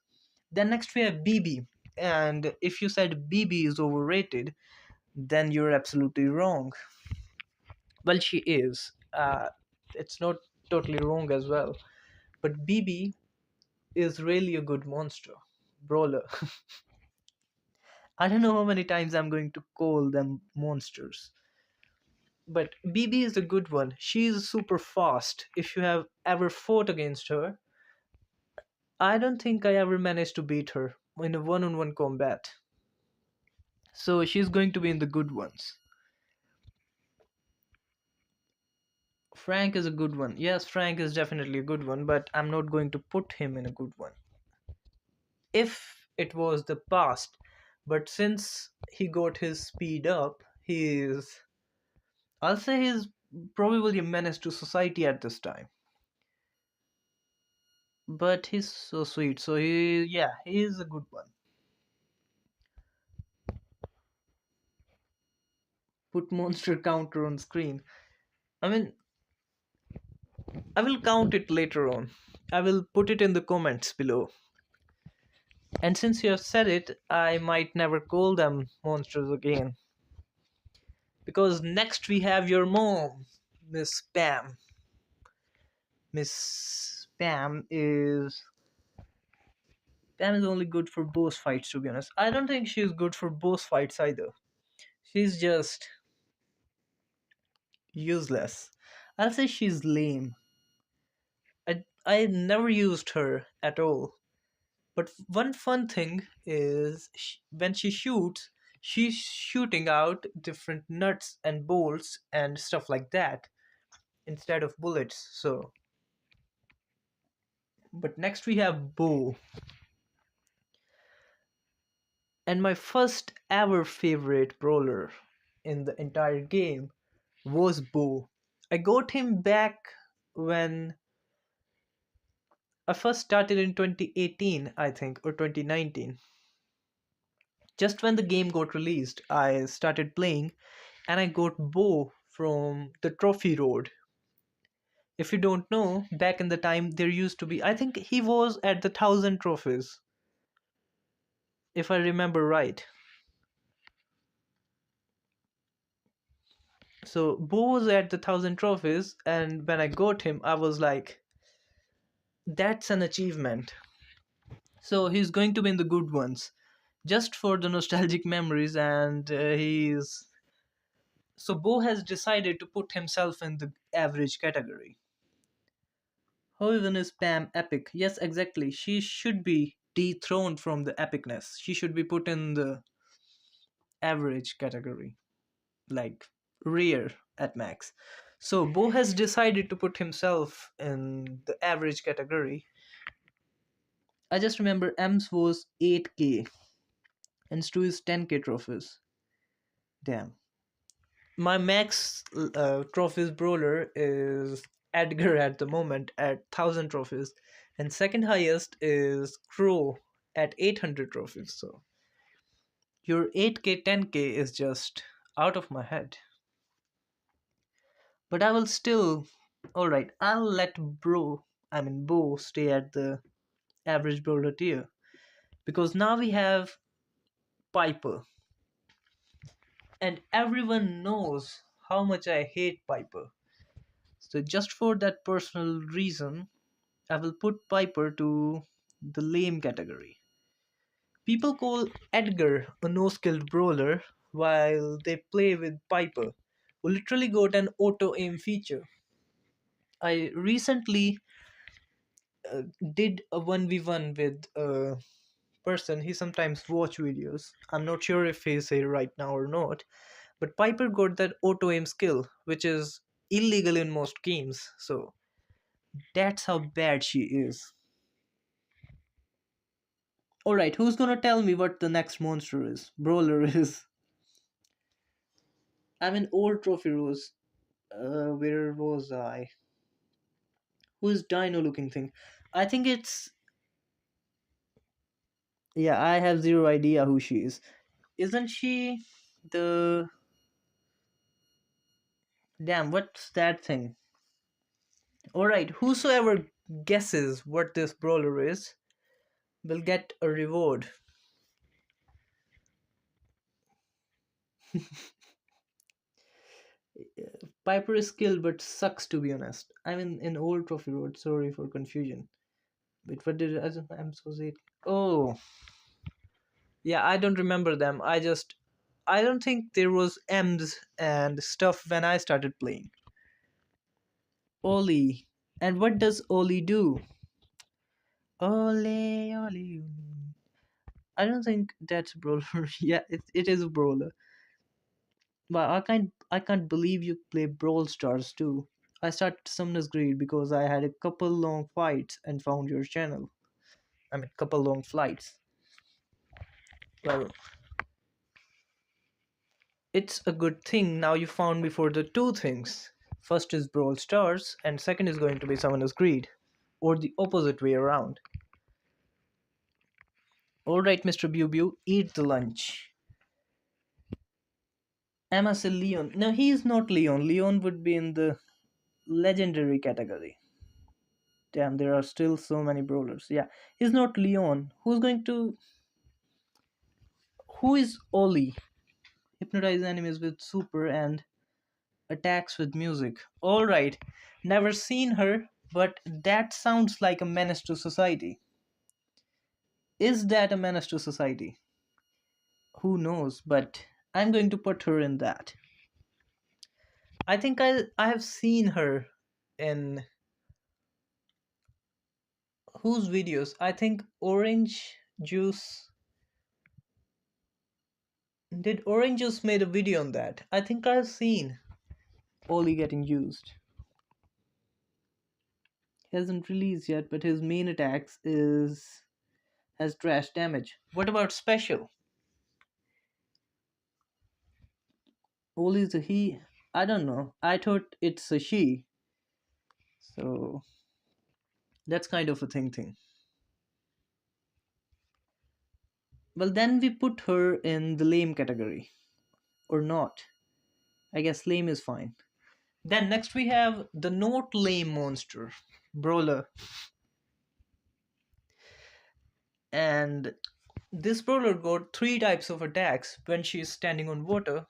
Then next we have BB. And if you said BB is overrated, then you're absolutely wrong. Well, she is. It's not totally wrong as well. But BB is really a good monster. Brawler. I don't know how many times I'm going to call them monsters. But BB is a good one. She's super fast. If you have ever fought against her, I don't think I ever managed to beat her in a one on one combat. So she's going to be in the good ones. Frank is a good one. Yes, Frank is definitely a good one, but I'm not going to put him in a good one. If it was the past, but since he got his speed up, I'll say he's probably a menace to society at this time. But he's so sweet, so yeah, he is a good one. Put monster counter on screen. I mean, I will count it later on. I will put it in the comments below. And since you have said it, I might never call them monsters again. Because next we have your mom, Miss Pam. Miss Pam is only good for boss fights, to be honest. I don't think she's good for boss fights either. She's just useless. I'll say she's lame. I never used her at all. But one fun thing is when she shoots, she's shooting out different nuts and bolts and stuff like that instead of bullets. So, but next we have Bo. And my first ever favorite brawler in the entire game was Bo. I got him back when I first started in 2018, I think, or 2019. Just when the game got released, I started playing and I got Bo from the Trophy Road. If you don't know, back in the time there used to be, I think he was at the 1,000 trophies, if I remember right. So Bo was at the 1,000 trophies, and when I got him, I was like, that's an achievement. So he's going to be in the good ones, just for the nostalgic memories, and he's So Bo has decided to put himself in the average category. How even is Pam epic? Yes, exactly. She should be dethroned from the epicness. She should be put in the average category, like rare at max. So Bo has decided to put himself in the average category. I just remember M's was 8k and Stu is 10k trophies. Damn. My max trophies brawler is Edgar at the moment at 1000 trophies, and second highest is Crow at 800 trophies. So your 8k 10k is just out of my head. But I will still, alright, I'll let Bo stay at the average brawler tier because now we have Piper, and everyone knows how much I hate Piper. So just for that personal reason, I will put Piper to the lame category. People call Edgar a no skilled brawler while they play with Piper, who literally got an auto aim feature. I recently uh, did a 1v1 with a person. He sometimes watch videos. I'm not sure if he's here right now or not, but Piper got that auto aim skill, which is illegal in most games. So that's how bad she is. Alright, who's gonna tell me what the next monster is? Brawler is. I'm in old trophy rows. Where was I? Who is Dino looking thing? I think it's. Yeah, I have zero idea who she is. Isn't she the. Damn, what's that thing? Alright, whosoever guesses what this brawler is will get a reward. Piper is skilled but sucks to be honest. I'm in old trophy road, sorry for confusion. Wait, what did I'm so sick. Oh, yeah, I don't remember them. I don't think there was M's and stuff when I started playing. Oli. And what does Oli do? Ole, Oli. I don't think that's a brawler. Yeah, it is a brawler. But I can't believe you play Brawl Stars too. I started Summoner's Greed because I had a couple long fights and found your channel. I mean, couple long flights. Well, it's a good thing now you found me for the two things. First is Brawl Stars, and second is going to be Summoner's Greed. Or the opposite way around. Alright, Mr. Bew, eat the lunch. Emma said Leon. No, he is not Leon. Leon would be in the legendary category. Damn, there are still so many brawlers. Yeah, he's not Leon. Who's going to. Who is Oli? Hypnotize enemies with super and attacks with music. Alright, never seen her, but that sounds like a menace to society. Is that a menace to society? Who knows, but I'm going to put her in that. I think I have seen her in whose videos? I think Orange Juice did Orange Juice made a video on that. I think I've seen Oli getting used. He hasn't released yet, but his main attacks is has trash damage. What about special? Oli's a he. I don't know. I thought it's a she. So that's kind of a thing. Well, then we put her in the lame category. Or not. I guess lame is fine. Then next we have the not lame monster, Brawler. And this brawler got three types of attacks. When she is standing on water,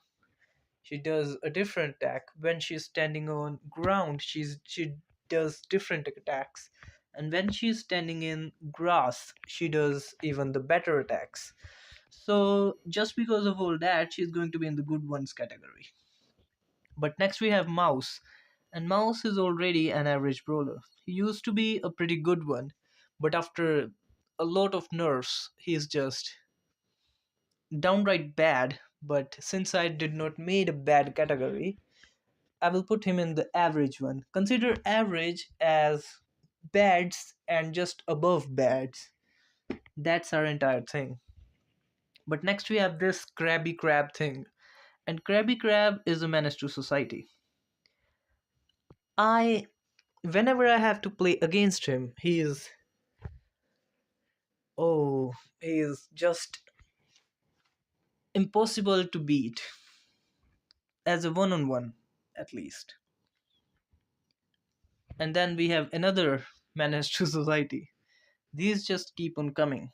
she does a different attack. When she's standing on ground, she does different attacks. And when she's standing in grass, she does even the better attacks. So just because of all that, she's going to be in the good ones category. But next we have Mouse, and Mouse is already an average brawler. He used to be a pretty good one, but after a lot of nerfs, he's just downright bad. But since I did not made a bad category, I will put him in the average one. Consider average as bads and just above bads. That's our entire thing. But next we have this Krabby Crab thing. And Krabby Crab is a menace to society. I Whenever I have to play against him, oh, he is just impossible to beat as a one-on-one at least. And then we have another menace to society. These just keep on coming.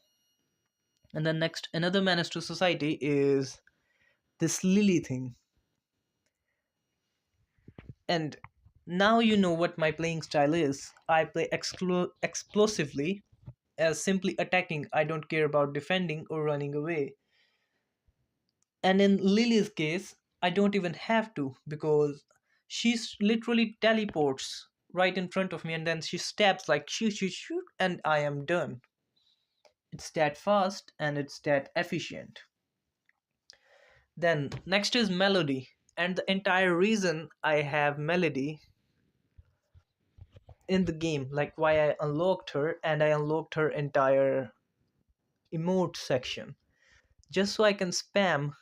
And then next another menace to society is this Lily thing. And now you know what my playing style is. I play explosively, as simply attacking. I don't care about defending or running away. And in Lily's case, I don't even have to, because literally teleports right in front of me and then she stabs like shoot, shoot, shoot, and I am done. It's that fast and it's that efficient. Then next is Melody. And the entire reason I have Melody in the game, like why I unlocked her, and I unlocked her entire emote section, just so I can spam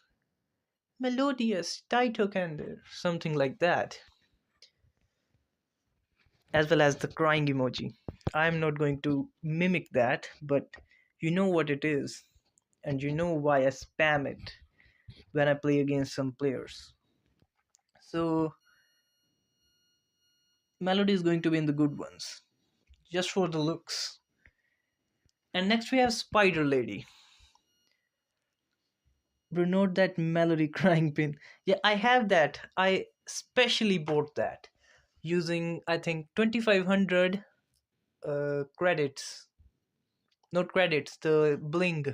melodious Titokander, something like that, as well as the crying emoji. I'm not going to mimic that, but you know what it is, and you know why I spam it when I play against some players. So, Melody is going to be in the good ones, just for the looks. And next we have Spider Lady. Note that Melody crying pin. Yeah, I have that. I specially bought that using, I think, 2500 credits. Not credits, the bling.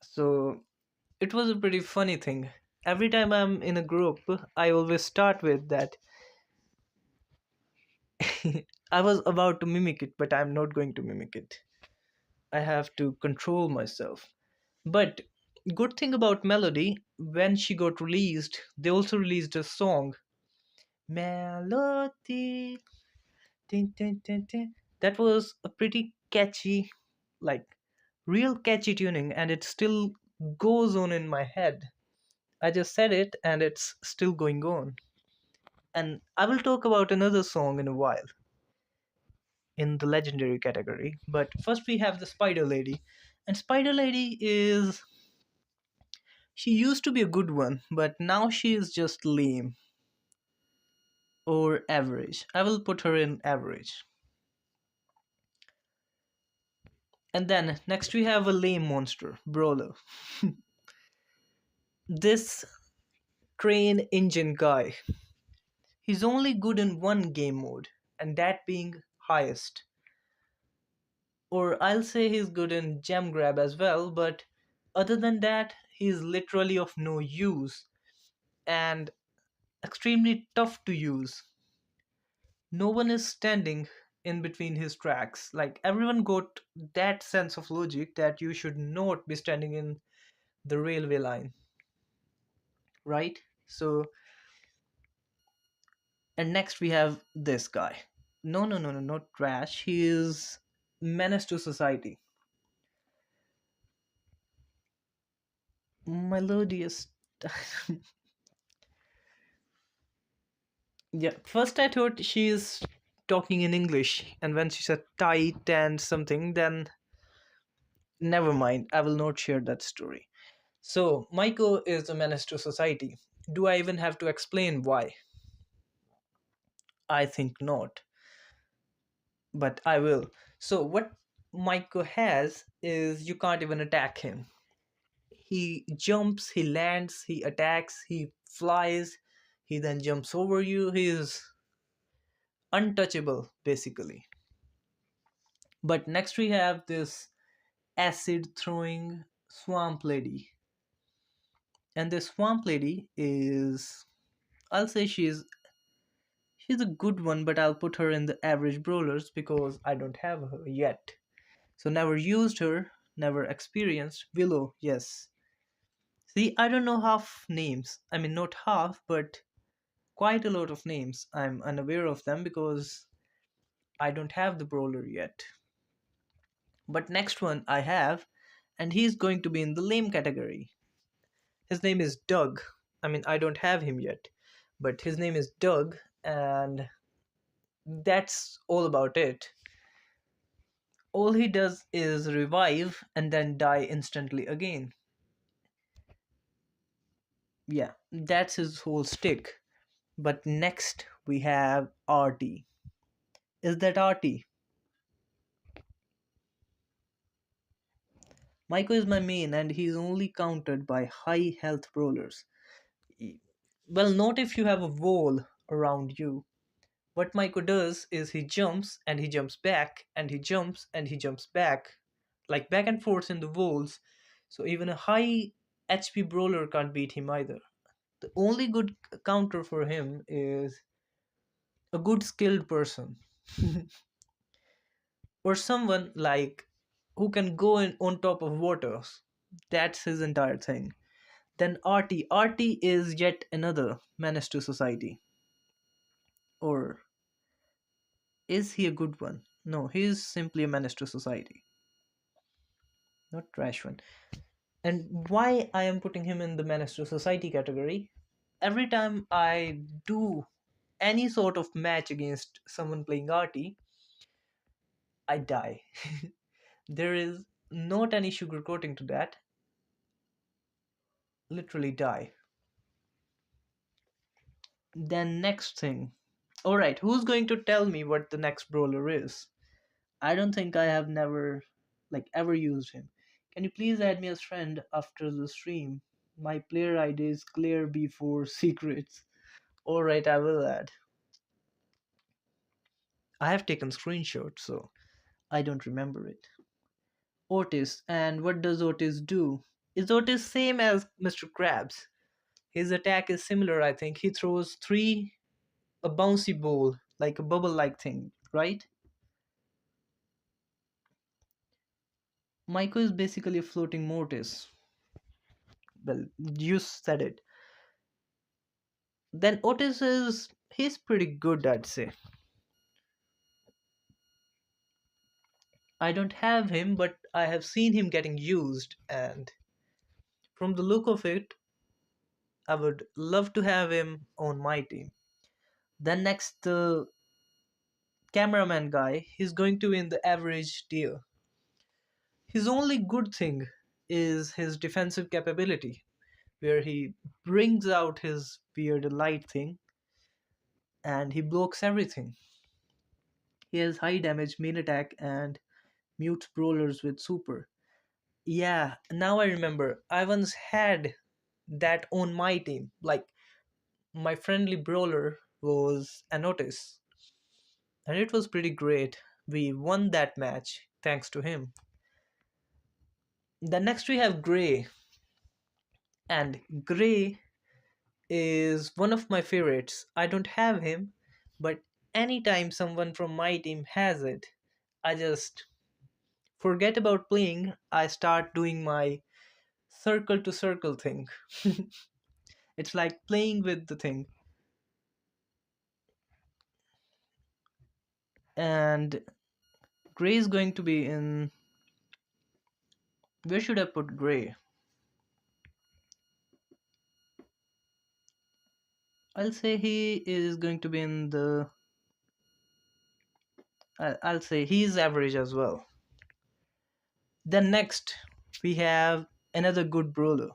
So it was a pretty funny thing. Every time I'm in a group, I always start with that. I was about to mimic it, but I'm not going to mimic it. I have to control myself. But good thing about Melody, when she got released, they also released a song, Melody. Tin, tin, tin, tin. That was a pretty catchy, like real catchy tuning, and it still goes on in my head. I just said it and it's still going on. And I will talk about another song in a while in the legendary category. But first we have the Spider Lady. And Spider Lady is, she used to be a good one, but now she is just lame or average. I will put her in average. And then next we have a lame monster, Brawler. This train engine guy. He's only good in one game mode, and that being highest. Or I'll say he's good in gem grab as well, but other than that, he's literally of no use and extremely tough to use. No one is standing in between his tracks. Like everyone got that sense of logic that you should not be standing in the railway line, right? So, and next we have this guy. No, no, no, no, not trash. He is menace to society. Melodious. Yeah, first I thought she is talking in English, and when she said tight and something, then never mind. I will not share that story. So, Michael is a menace to society. Do I even have to explain why? I think not, but I will. So, what Michael has is you can't even attack him. He jumps, he lands, he attacks, he flies, he then jumps over you. He is untouchable, basically. But next we have this acid throwing swamp lady. And this swamp lady is, I'll say she's a good one, but I'll put her in the average brawlers because I don't have her yet. So never used her, never experienced. Willow, yes. See, I don't know half names. I mean, not half, but quite a lot of names. I'm unaware of them because I don't have the brawler yet. But next one I have, and he's going to be in the lame category. His name is Doug. I mean, I don't have him yet, but his name is Doug, and that's all about it. All he does is revive and then die instantly again. Yeah, that's his whole stick. But next we have RT. Is that RT? Maiko is my main and he's only countered by high health brawlers. Well, not if you have a wall around you. What Maiko does is he jumps and he jumps back and he jumps and he jumps back, like back and forth in the walls. So even a high HP brawler can't beat him either. The only good counter for him is a good skilled person or someone like who can go in on top of waters. That's his entire thing. Then RT is yet another menace to society. Or is he a good one? No, he is simply a menace to society, not trash one. And why I am putting him in the menace to society category? Every time I do any sort of match against someone playing RT, I die. There is not any sugarcoating to that. Literally die. Then next thing. Alright, who's going to tell me what the next brawler is? I don't think I have never ever used him. Can you please add me as friend after the stream? My player ID is clear before secrets. Alright, I will add. I have taken screenshots, so I don't remember it. Otis, and what does Otis do? Is Otis same as Mr. Krabs? His attack is similar, I think. He throws a bouncy ball, like a bubble like thing, right? Maiko is basically a floating mortis. Well, you said it. Then Otis he's pretty good, I'd say. I don't have him, but I have seen him getting used, and from the look of it, I would love to have him on my team. Then next, the cameraman guy, he's going to be in the average tier. His only good thing is his defensive capability, where he brings out his weird light thing and he blocks everything. He has high damage, main attack, and mutes brawlers with super. Yeah, now I remember. I once had that on my team. Like, my friendly brawler was Anotis, and it was pretty great. We won that match thanks to him. Then next we have Gray, and Gray is one of my favorites. I don't have him, but anytime someone from my team has it, I just forget about playing. I start doing my circle to circle thing. It's like playing with the thing. And Gray is going to be in. Where should I put Gray? I'll say he is going to be in the. I'll say he's average as well. Then next, we have another good brawler.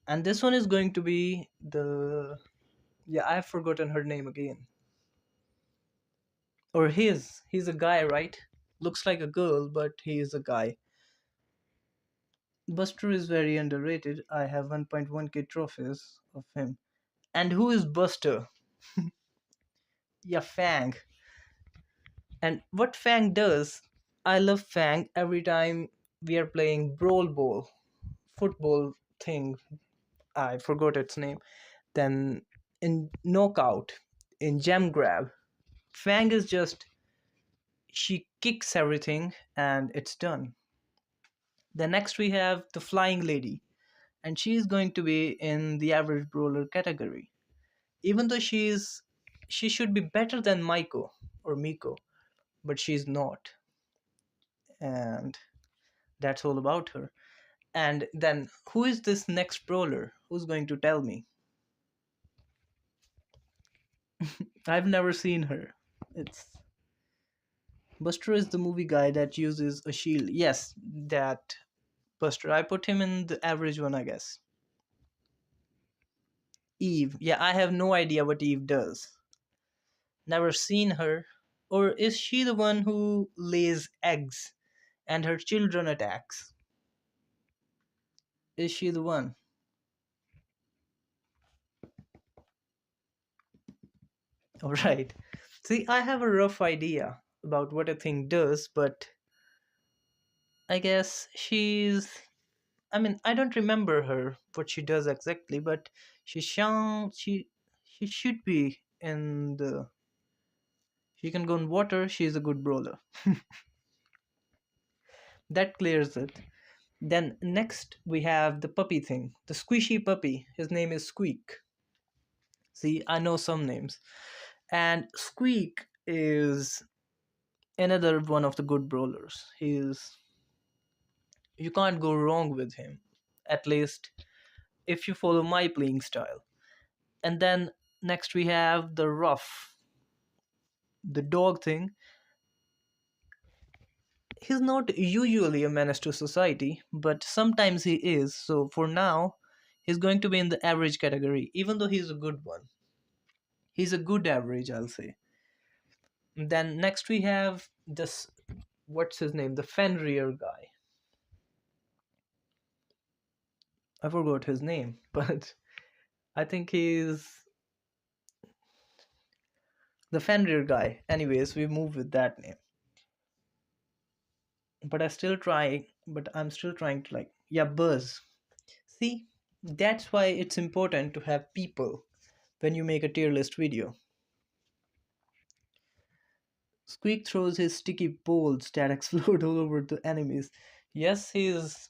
And this one is going to be the. Yeah, I've forgotten her name again. Or his. He's a guy, right? Looks like a girl, but he is a guy. Buster is very underrated. I have 1.1k trophies of him. And who is Buster? Yeah, Fang. And what Fang does, I love Fang every time we are playing Brawl Ball, football thing, I forgot its name. Then in knockout, in gem grab, Fang is just, she kicks everything and it's done. Then next we have the flying lady, and she is going to be in the average brawler category. Even though she should be better than Maiko or Miko, but she's not. And that's all about her. And then who is this next brawler? Who's going to tell me? I've never seen her. It's Buster is the movie guy that uses a shield. Yes, that Buster. I put him in the average one, I guess. Eve. Yeah, I have no idea what Eve does. Never seen her. Or is she the one who lays eggs and her children attacks? Is she the one? Alright. See, I have a rough idea about what a thing does, but I guess I mean, I don't remember her what she does exactly, but she should be in the, she can go in water, she's a good brawler. That clears it. Then next we have the puppy thing, the squishy puppy. His name is Squeak. See, I know some names. And Squeak is another one of the good brawlers. He's, you can't go wrong with him. At least if you follow my playing style. And then next we have the Ruff, the dog thing. He's not usually a menace to society, but sometimes he is. So for now, he's going to be in the average category, even though he's a good one. He's a good average, I'll say. Then next we have this, what's his name? The Fenrir guy. I forgot his name, but I think he's the Fenrir guy. Anyways, we move with that name. But I'm still trying to, like, yeah, Buzz. See, that's why it's important to have people when you make a tier list video. Squeak throws his sticky balls that explode all over the enemies. Yes, he's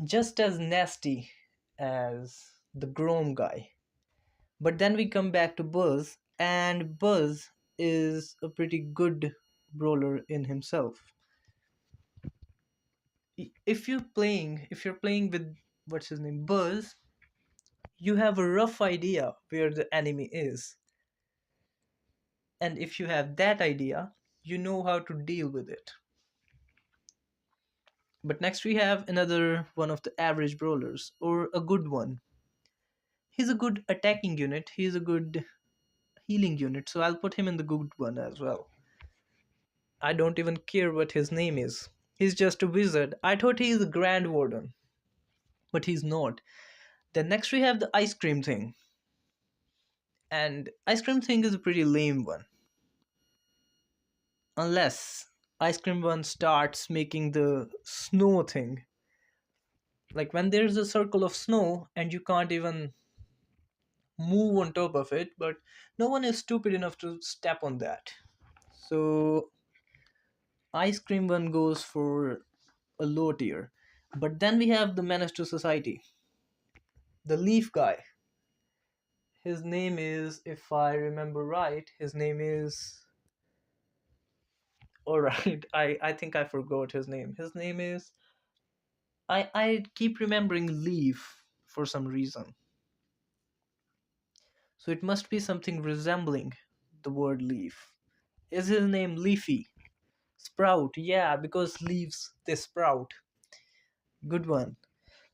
just as nasty as the Grom guy. But then we come back to Buzz, and Buzz is a pretty good brawler in himself. If you're playing with, what's his name, Buzz, you have a rough idea where the enemy is. And if you have that idea, you know how to deal with it. But next we have another one of the average brawlers, or a good one. He's a good attacking unit, he's a good healing unit, so I'll put him in the good one as well. I don't even care what his name is. He's just a wizard. I thought he's a Grand Warden, but he's not. Then next we have the ice cream thing. And ice cream thing is a pretty lame one. Unless ice cream one starts making the snow thing. Like when there's a circle of snow and you can't even move on top of it, but no one is stupid enough to step on that. So ice cream one goes for a low tier. But then we have the menace to society, the leaf guy. His name is, if I remember right, his name is. Alright, I think I forgot his name. His name is. I keep remembering leaf for some reason. So it must be something resembling the word leaf. Is his name Leafy? Sprout, yeah, because leaves they sprout. Good one.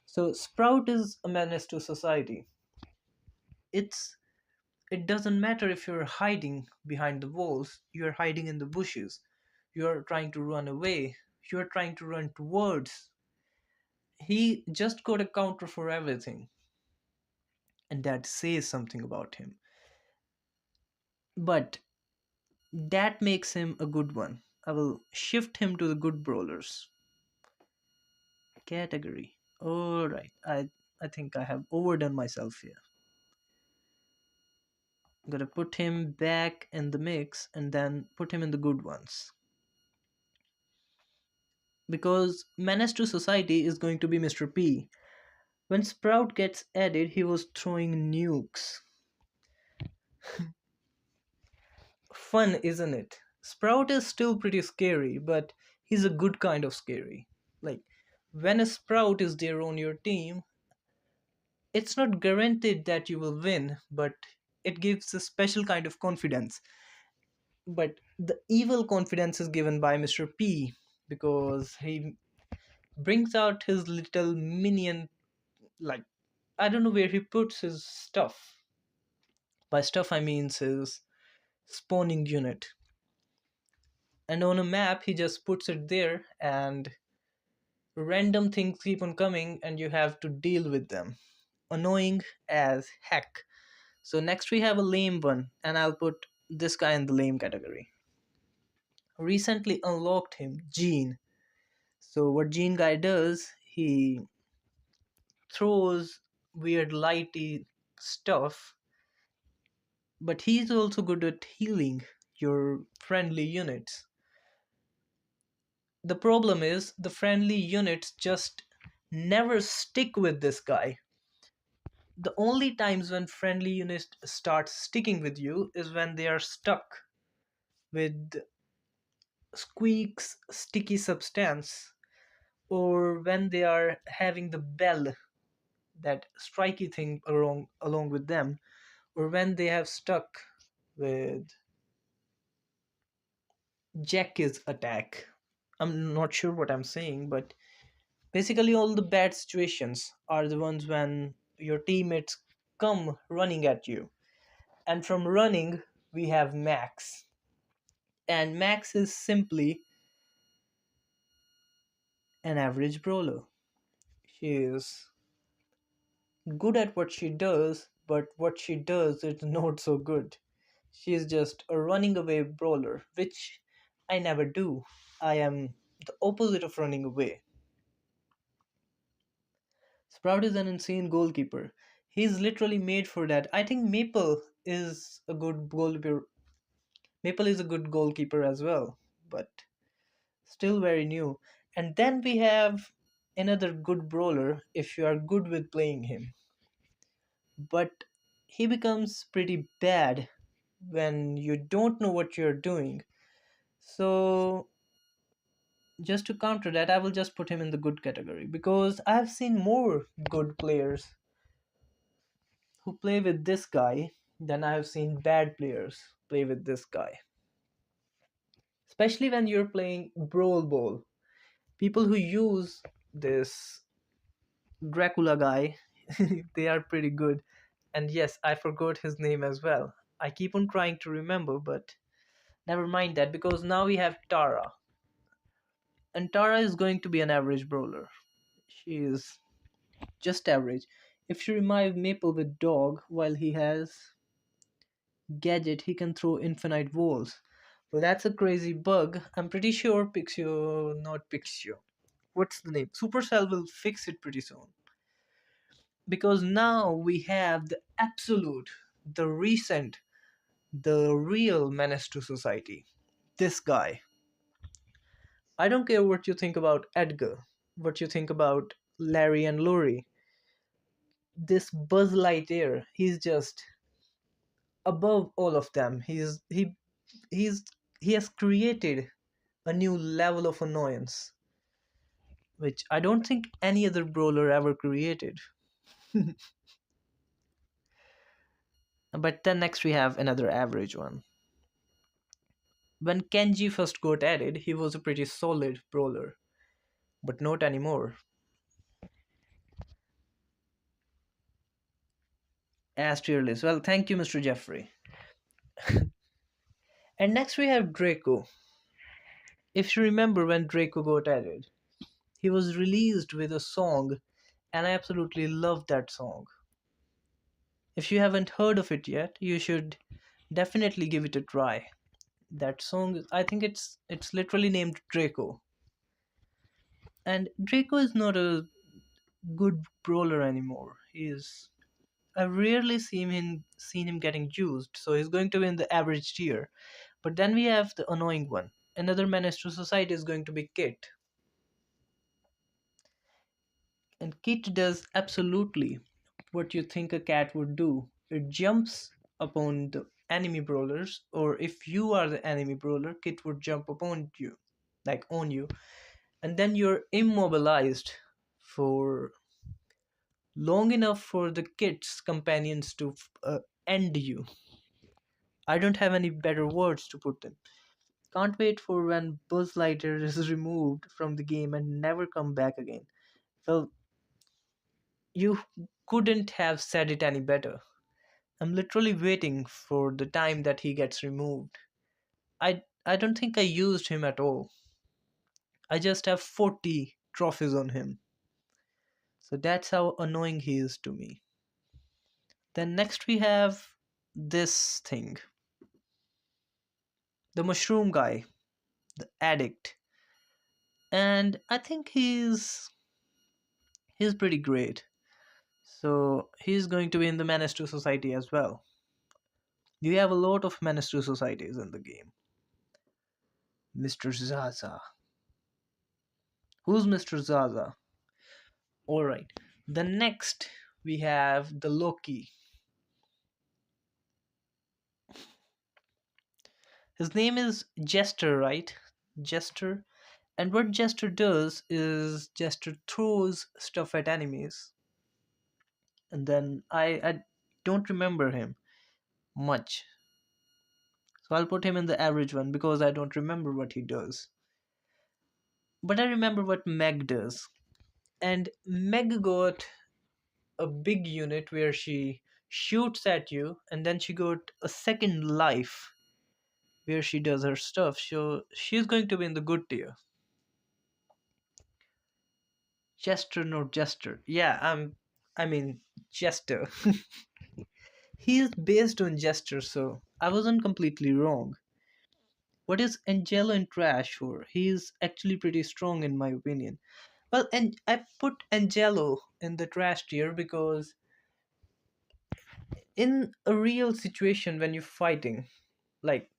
So Sprout is a menace to society. It's it doesn't matter if you're hiding behind the walls, you're hiding in the bushes, you're trying to run away, you're trying to run towards. He just got a counter for everything, and that says something about him. But that makes him a good one. I will shift him to the good brawlers category. All right, I think I have overdone myself here. I'm gonna put him back in the mix and then put him in the good ones. Because menace to society is going to be Mr. P. When Sprout gets added, he was throwing nukes. Fun, isn't it? Sprout is still pretty scary, but he's a good kind of scary. Like, when a Sprout is there on your team, it's not guaranteed that you will win, but it gives a special kind of confidence. But the evil confidence is given by Mr. P because he brings out his little minion, like, I don't know where he puts his stuff. By stuff, I mean his spawning unit. And on a map, he just puts it there, and random things keep on coming, and you have to deal with them. Annoying as heck. So, next we have a lame one, and I'll put this guy in the lame category. Recently unlocked him, Gene. So, what Gene guy does, he throws weird lighty stuff, but he's also good at healing your friendly units. The problem is the friendly units just never stick with this guy. The only times when friendly units start sticking with you is when they are stuck with Squeak's sticky substance, or when they are having the bell, that striky thing along with them, or when they have stuck with Jack's attack. I'm not sure what I'm saying, but basically all the bad situations are the ones when your teammates come running at you. And from running, we have Max. And Max is simply an average brawler. She is good at what she does, but what she does is not so good. She is just a running away brawler, which I never do. I am the opposite of running away. Sprout is an insane goalkeeper. He's literally made for that. I think is a good goalkeeper. Maple is a good goalkeeper as well, but still very new. And then we have another good brawler if you are good with playing him. But he becomes pretty bad when you don't know what you're doing. So just to counter that, I will just put him in the good category because I have seen more good players who play with this guy than I have seen bad players play with this guy. Especially when you're playing Brawl Ball. People who use this Dracula guy, they are pretty good. And yes, I forgot his name as well. I keep on trying to remember, but never mind that because now we have Tara. And Tara is going to be an average brawler. She is just average. If she revive Maple with Dog while he has Gadget, he can throw infinite walls. Well, that's a crazy bug. I'm pretty sure Pixio, not Pixio. What's the name? Supercell will fix it pretty soon. Because now we have the absolute, the recent, the real menace to society. This guy. I don't care what you think about Edgar, what you think about Larry and Lori. This Buzz Lightyear, he's just above all of them. He's he has created a new level of annoyance, which I don't think any other brawler ever created. But then next we have another average one. When Kenji first got added, he was a pretty solid brawler, but not anymore. As tierlist. Well, thank you, Mr. Jeffrey. And next we have Draco. If you remember when Draco got added, he was released with a song, and I absolutely loved that song. If you haven't heard of it yet, you should definitely give it a try. That song, I think it's literally named Draco. And Draco is not a good brawler anymore. I've rarely seen him getting used, so he's going to be in the average tier. But then we have the annoying one. Another menace to society is going to be Kit. And Kit does absolutely what you think a cat would do. It jumps upon the enemy brawlers, or if you are the enemy brawler, Kit would jump upon you, like on you, and then you're immobilized for long enough for the Kit's companions to end you. I don't have any better words to put them. Can't wait for when Buzz Lightyear is removed from the game and never come back again. Well, you couldn't have said it any better. I'm literally waiting for the time that he gets removed. I don't think I used him at all. I just have 40 trophies on him. So that's how annoying he is to me. Then next we have this thing. The mushroom guy, the addict. And I think he's pretty great. So he's going to be in the Menace to Society as well. You have a lot of Menace to Societies in the game. Mr. Zaza. Who's Mr. Zaza? Alright. The next we have the Loki. His name is Jester, right? Jester. And what Jester does is Jester throws stuff at enemies. And then I don't remember him much. So I'll put him in the average one because I don't remember what he does. But I remember what Meg does. And Meg got a big unit where she shoots at you and then she got a second life where she does her stuff. So she's going to be in the good tier. Chester, not Jester. Yeah, I mean Chester. He is based on Jester, so I wasn't completely wrong. What is Angelo in trash for? He is actually pretty strong in my opinion. Well, and I put Angelo in the trash tier because in a real situation when you're fighting, like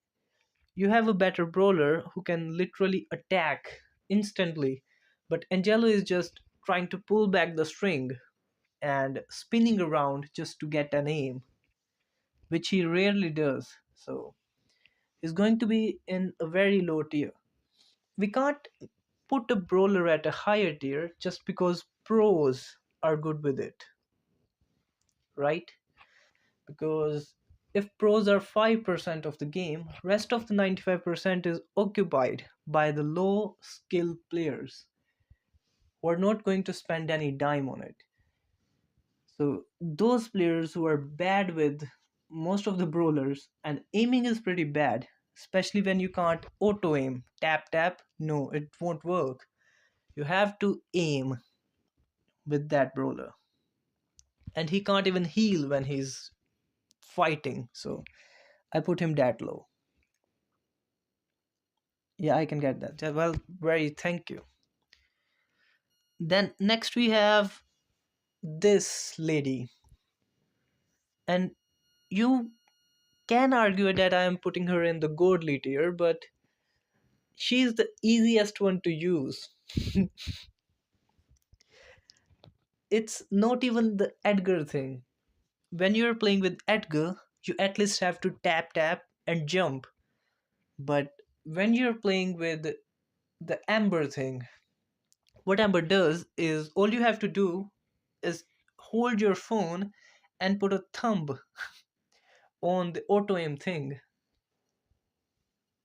you have a better brawler who can literally attack instantly, but Angelo is just trying to pull back the string and spinning around just to get an aim, which he rarely does. So he's going to be in a very low tier. We can't put a brawler at a higher tier just because pros are good with it, right? Because if pros are 5% of the game, rest of the 95% is occupied by the low skill players who are not going to spend any dime on it. So those players who are bad with most of the brawlers, and aiming is pretty bad, especially when you can't auto aim. Tap tap, no, it won't work. You have to aim with that brawler. And he can't even heal when he's fighting, so I put him that low. Yeah, I can get that. Yeah, well, very thank you. Then next we have this lady. And you can argue that I am putting her in the godly tier, but she's the easiest one to use. It's not even the Edgar thing. When you're playing with Edgar, you at least have to tap tap and jump. But when you're playing with the Amber thing, what Amber does is all you have to do is hold your phone and put a thumb on the auto aim thing,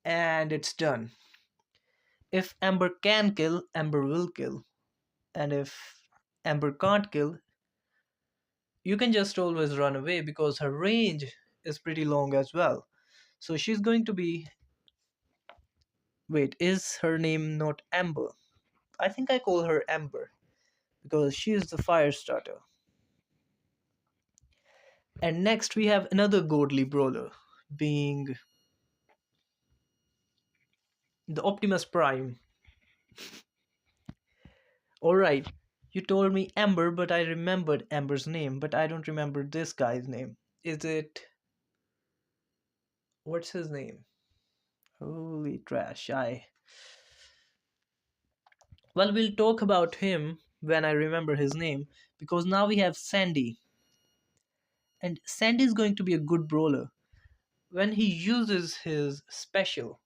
and it's done. If Amber can kill, Amber will kill. And if Amber can't kill, you can just always run away because her range is pretty long as well. So she's going to be. Wait, is her name not Amber? I think I call her Amber because she is the fire starter. And next we have another godly brawler, being the Optimus Prime. Alright, You told me Amber, but I remembered Amber's name, but I don't remember this guy's name. Is it. What's his name? Holy trash. Well, we'll talk about him when I remember his name, because now we have Sandy. And Sandy is going to be a good brawler. When he uses his special,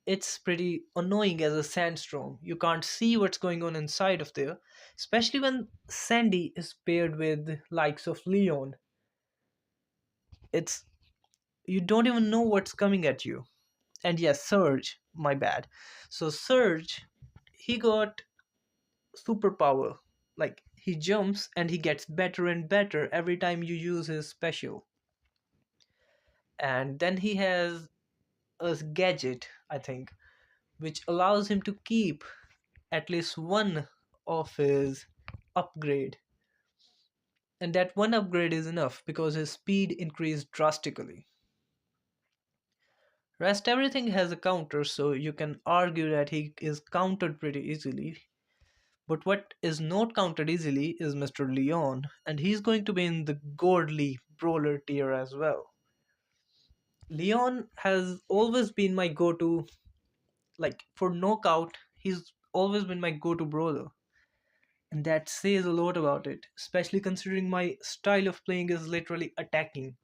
it's pretty annoying as a sandstorm. You can't see what's going on inside of there, especially when Sandy is paired with likes of Leon. It's you don't even know what's coming at you. And yes, Surge, my bad. So Surge, he got superpower. Like he jumps and he gets better and better every time you use his special. And then he has a gadget, I think, which allows him to keep at least one of his upgrade. And that one upgrade is enough because his speed increased drastically. Rest everything has a counter, so you can argue that he is countered pretty easily. But what is not countered easily is Mr. Leon, and he's going to be in the godly brawler tier as well. Leon has always been my go to, like for knockout, he's always been my go to brawler. And that says a lot about it, especially considering my style of playing is literally attacking.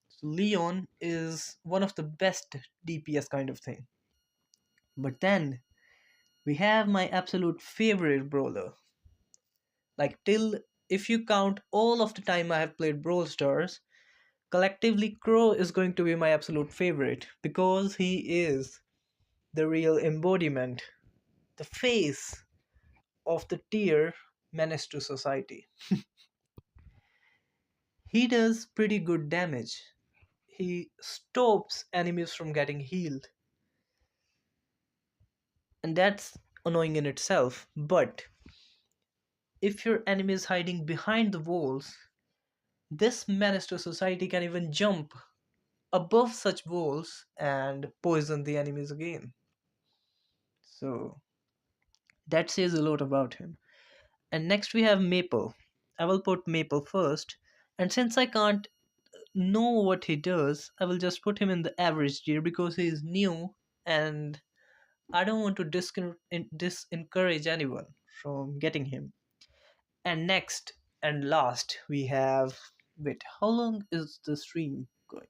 So Leon is one of the best DPS kind of thing. But then we have my absolute favorite brawler. Like till if you count all of the time I have played Brawl Stars, collectively Crow is going to be my absolute favorite because he is the real embodiment, the face of the tier menace to society. He does pretty good damage. He stops enemies from getting healed, and that's annoying in itself. But if your enemy is hiding behind the walls, this menace to society can even jump above such walls and poison the enemies again. So that says a lot about him. And next we have Maple. I will put Maple first. And since I can't know what he does, I will just put him in the average tier because he is new and I don't want to disencourage anyone from getting him. And next and last, we have. Wait, how long is the stream going?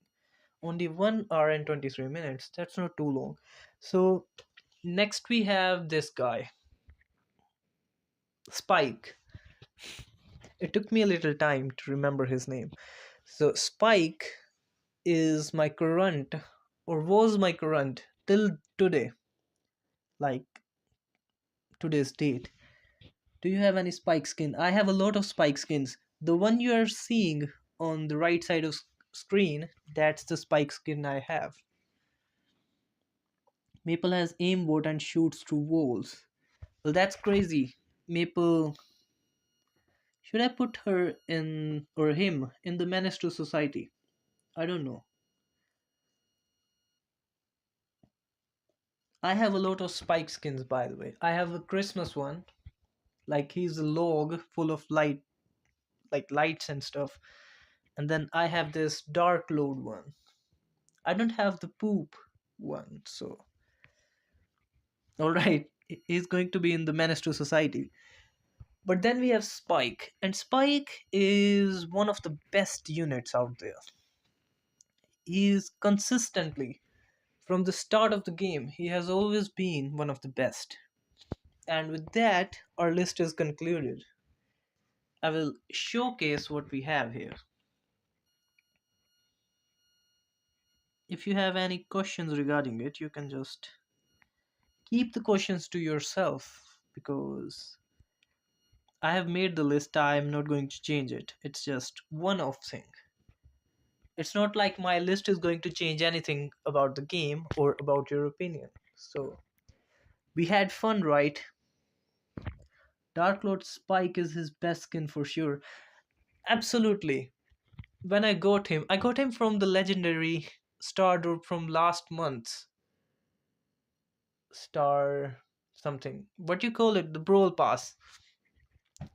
Only 1 hour and 23 minutes. That's not too long. So, next we have this guy, Spike. It took me a little time to remember his name. So, Spike is my current, or was my current till today, like today's date. Do you have any Spike skin? I have a lot of Spike skins. The one you are seeing on the right side of screen, that's the Spike skin I have. Maple has aimbot and shoots through walls. Well, that's crazy. Maple. Should I put her in or him in the menace to society? I don't know. I have a lot of Spike skins, by the way. I have a Christmas one, like he's a log full of light, like lights and stuff. And then I have this dark load one. I don't have the poop one, so all right, he's going to be in the menace to society. But then we have Spike, and Spike is one of the best units out there. He is consistently, from the start of the game, he has always been one of the best. And with that, our list is concluded. I will showcase what we have here. If you have any questions regarding it, you can just keep the questions to yourself because I have made the list. I am not going to change it. It's just one off thing. It's not like my list is going to change anything about the game or about your opinion. So, we had fun, right? Dark Lord Spike is his best skin for sure. Absolutely. When I got him from the legendary star drop from last month's star something. What do you call it? The Brawl Pass.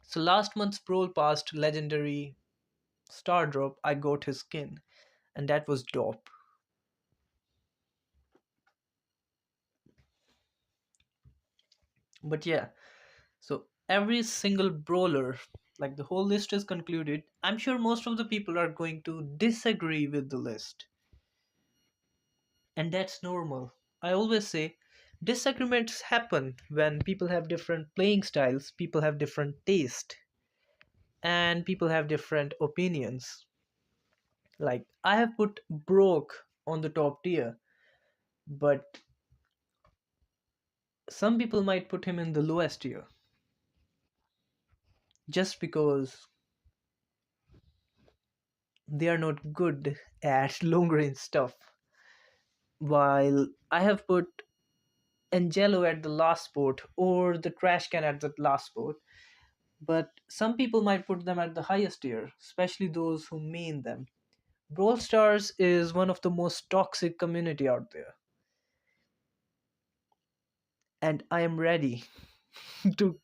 So last month's Brawl Past legendary star drop, I got his skin, and that was dope. But yeah, so every single brawler, like the whole list is concluded. I'm sure most of the people are going to disagree with the list, and that's normal. I always say disagreements happen when people have different playing styles, people have different taste, and people have different opinions. Like I have put Broke on the top tier, but some people might put him in the lowest tier just because they are not good at long range stuff. While I have put Angelo at the last spot or the trash can at the last spot, but some people might put them at the highest tier, especially those who mean them. Brawl Stars is one of the most toxic community out there, and I am ready to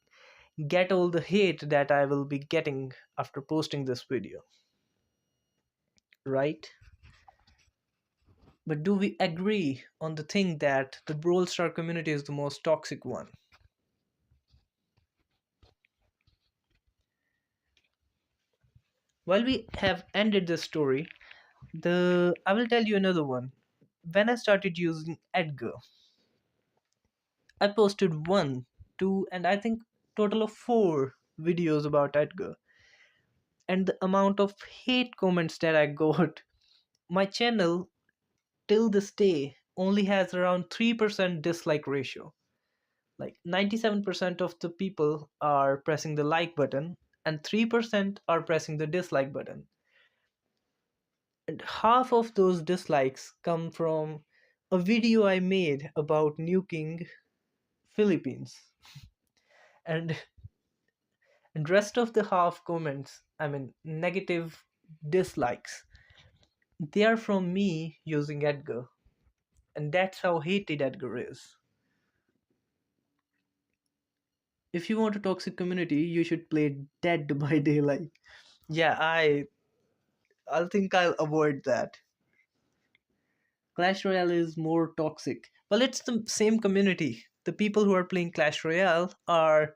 get all the hate that I will be getting after posting this video, right? But do we agree on the thing that the Brawl Star community is the most toxic one? While we have ended this story, the I will tell you another one. When I started using Edgar, I posted one, two, and I think total of four videos about Edgar. And the amount of hate comments that I got, my channel till this day only has around 3% dislike ratio. Like 97% of the people are pressing the like button and 3% are pressing the dislike button. And half of those dislikes come from a video I made about nuking Philippines. And and rest of the half comments, I mean negative dislikes, they are from me using Edgar. And that's how hated Edgar is. If you want a toxic community, you should play Dead by Daylight. Yeah, I'll think I'll avoid that. Clash Royale is more toxic. Well, it's the same community. The people who are playing Clash Royale are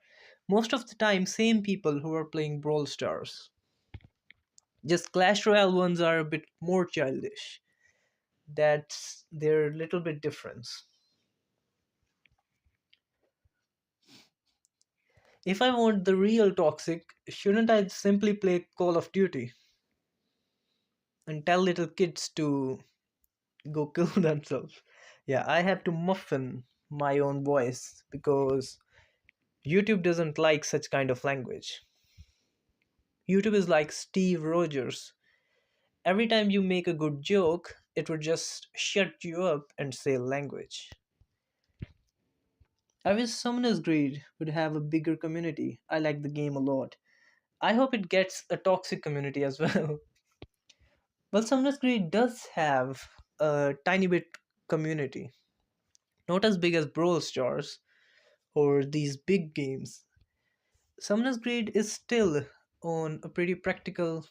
most of the time same people who are playing Brawl Stars. Just Clash Royale ones are a bit more childish. That's their little bit difference. If I want the real toxic, shouldn't I simply play Call of Duty and tell little kids to go kill themselves? Yeah, I have to muffin my own voice because YouTube doesn't like such kind of language. YouTube is like Steve Rogers. Every time you make a good joke, it would just shut you up and say language. I wish Summoner's Greed would have a bigger community. I like the game a lot. I hope it gets a toxic community as well. Well, Summoner's Greed does have a tiny bit community. Not as big as Brawl Stars or these big games. Summoner's Greed is still on a pretty practically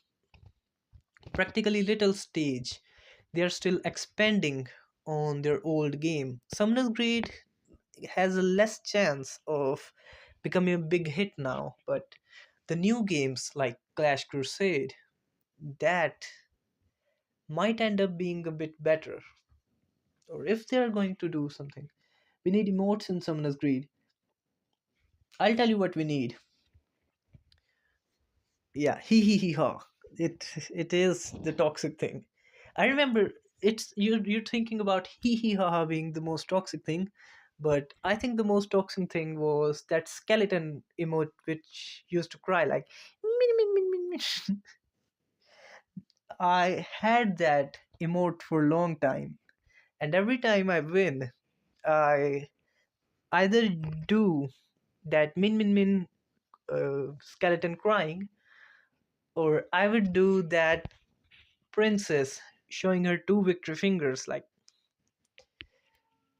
little stage. They are still expanding on their old game. Summoner's Greed has a less chance of becoming a big hit now, but the new games like Clash Crusade, that might end up being a bit better. Or if they are going to do something, we need emotes in Summoner's Greed. I'll tell you what we need. Yeah, hee hee hee ha. It is the toxic thing. I remember it's you're thinking about hee hee ha ha being the most toxic thing, but I think the most toxic thing was that skeleton emote which used to cry like min min min min min. I had that emote for a long time, and every time I win, I either do that min min min skeleton crying, or I would do that princess showing her two victory fingers like,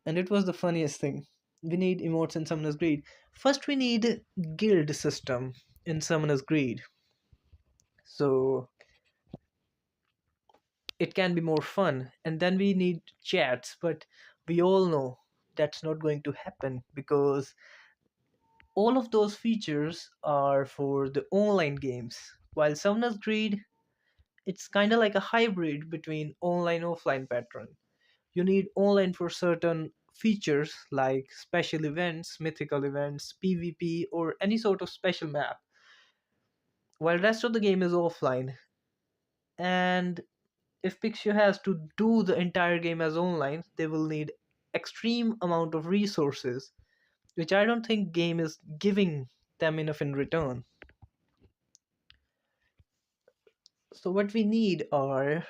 and it was the funniest thing. We need emotes in Summoner's Greed. First we need guild system. in Summoner's Greed. So it can be more fun. And then we need chats, but we all know that's not going to happen because all of those features are for the online games. While Summoner's Greed, it's kind of like a hybrid between online offline pattern. You need online for certain features like special events, mythical events, PvP, or any sort of special map, while rest of the game is offline. And if Pixio has to do the entire game as online, they will need extreme amount of resources, which I don't think game is giving them enough in return. So what we need are,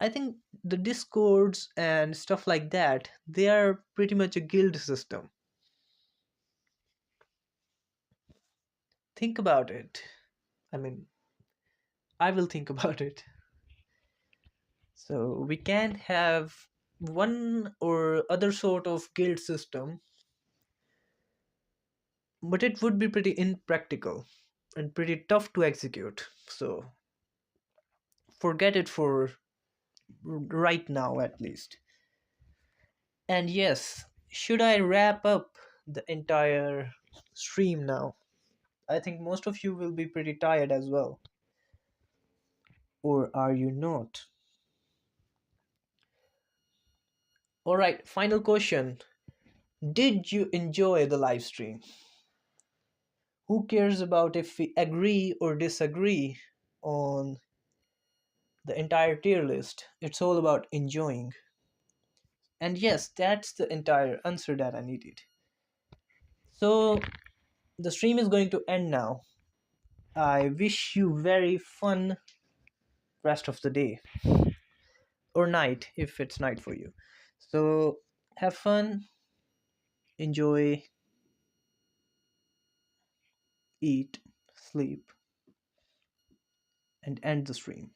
I think, the discords and stuff like that. They are pretty much a guild system. Think about it. I mean, I will think about it. So we can have one or other sort of guild system, but it would be pretty impractical and pretty tough to execute. So forget it for right now at least. And yes, should I wrap up the entire stream now? I think most of you will be pretty tired as well. Or are you not? Alright, final question. Did you enjoy the live stream? Who cares about if we agree or disagree on the entire tier list? It's all about enjoying. And yes, that's the entire answer that I needed. So the stream is going to end now. I wish you very fun rest of the day or night if it's night for you. So have fun, enjoy, eat, sleep, and end the stream.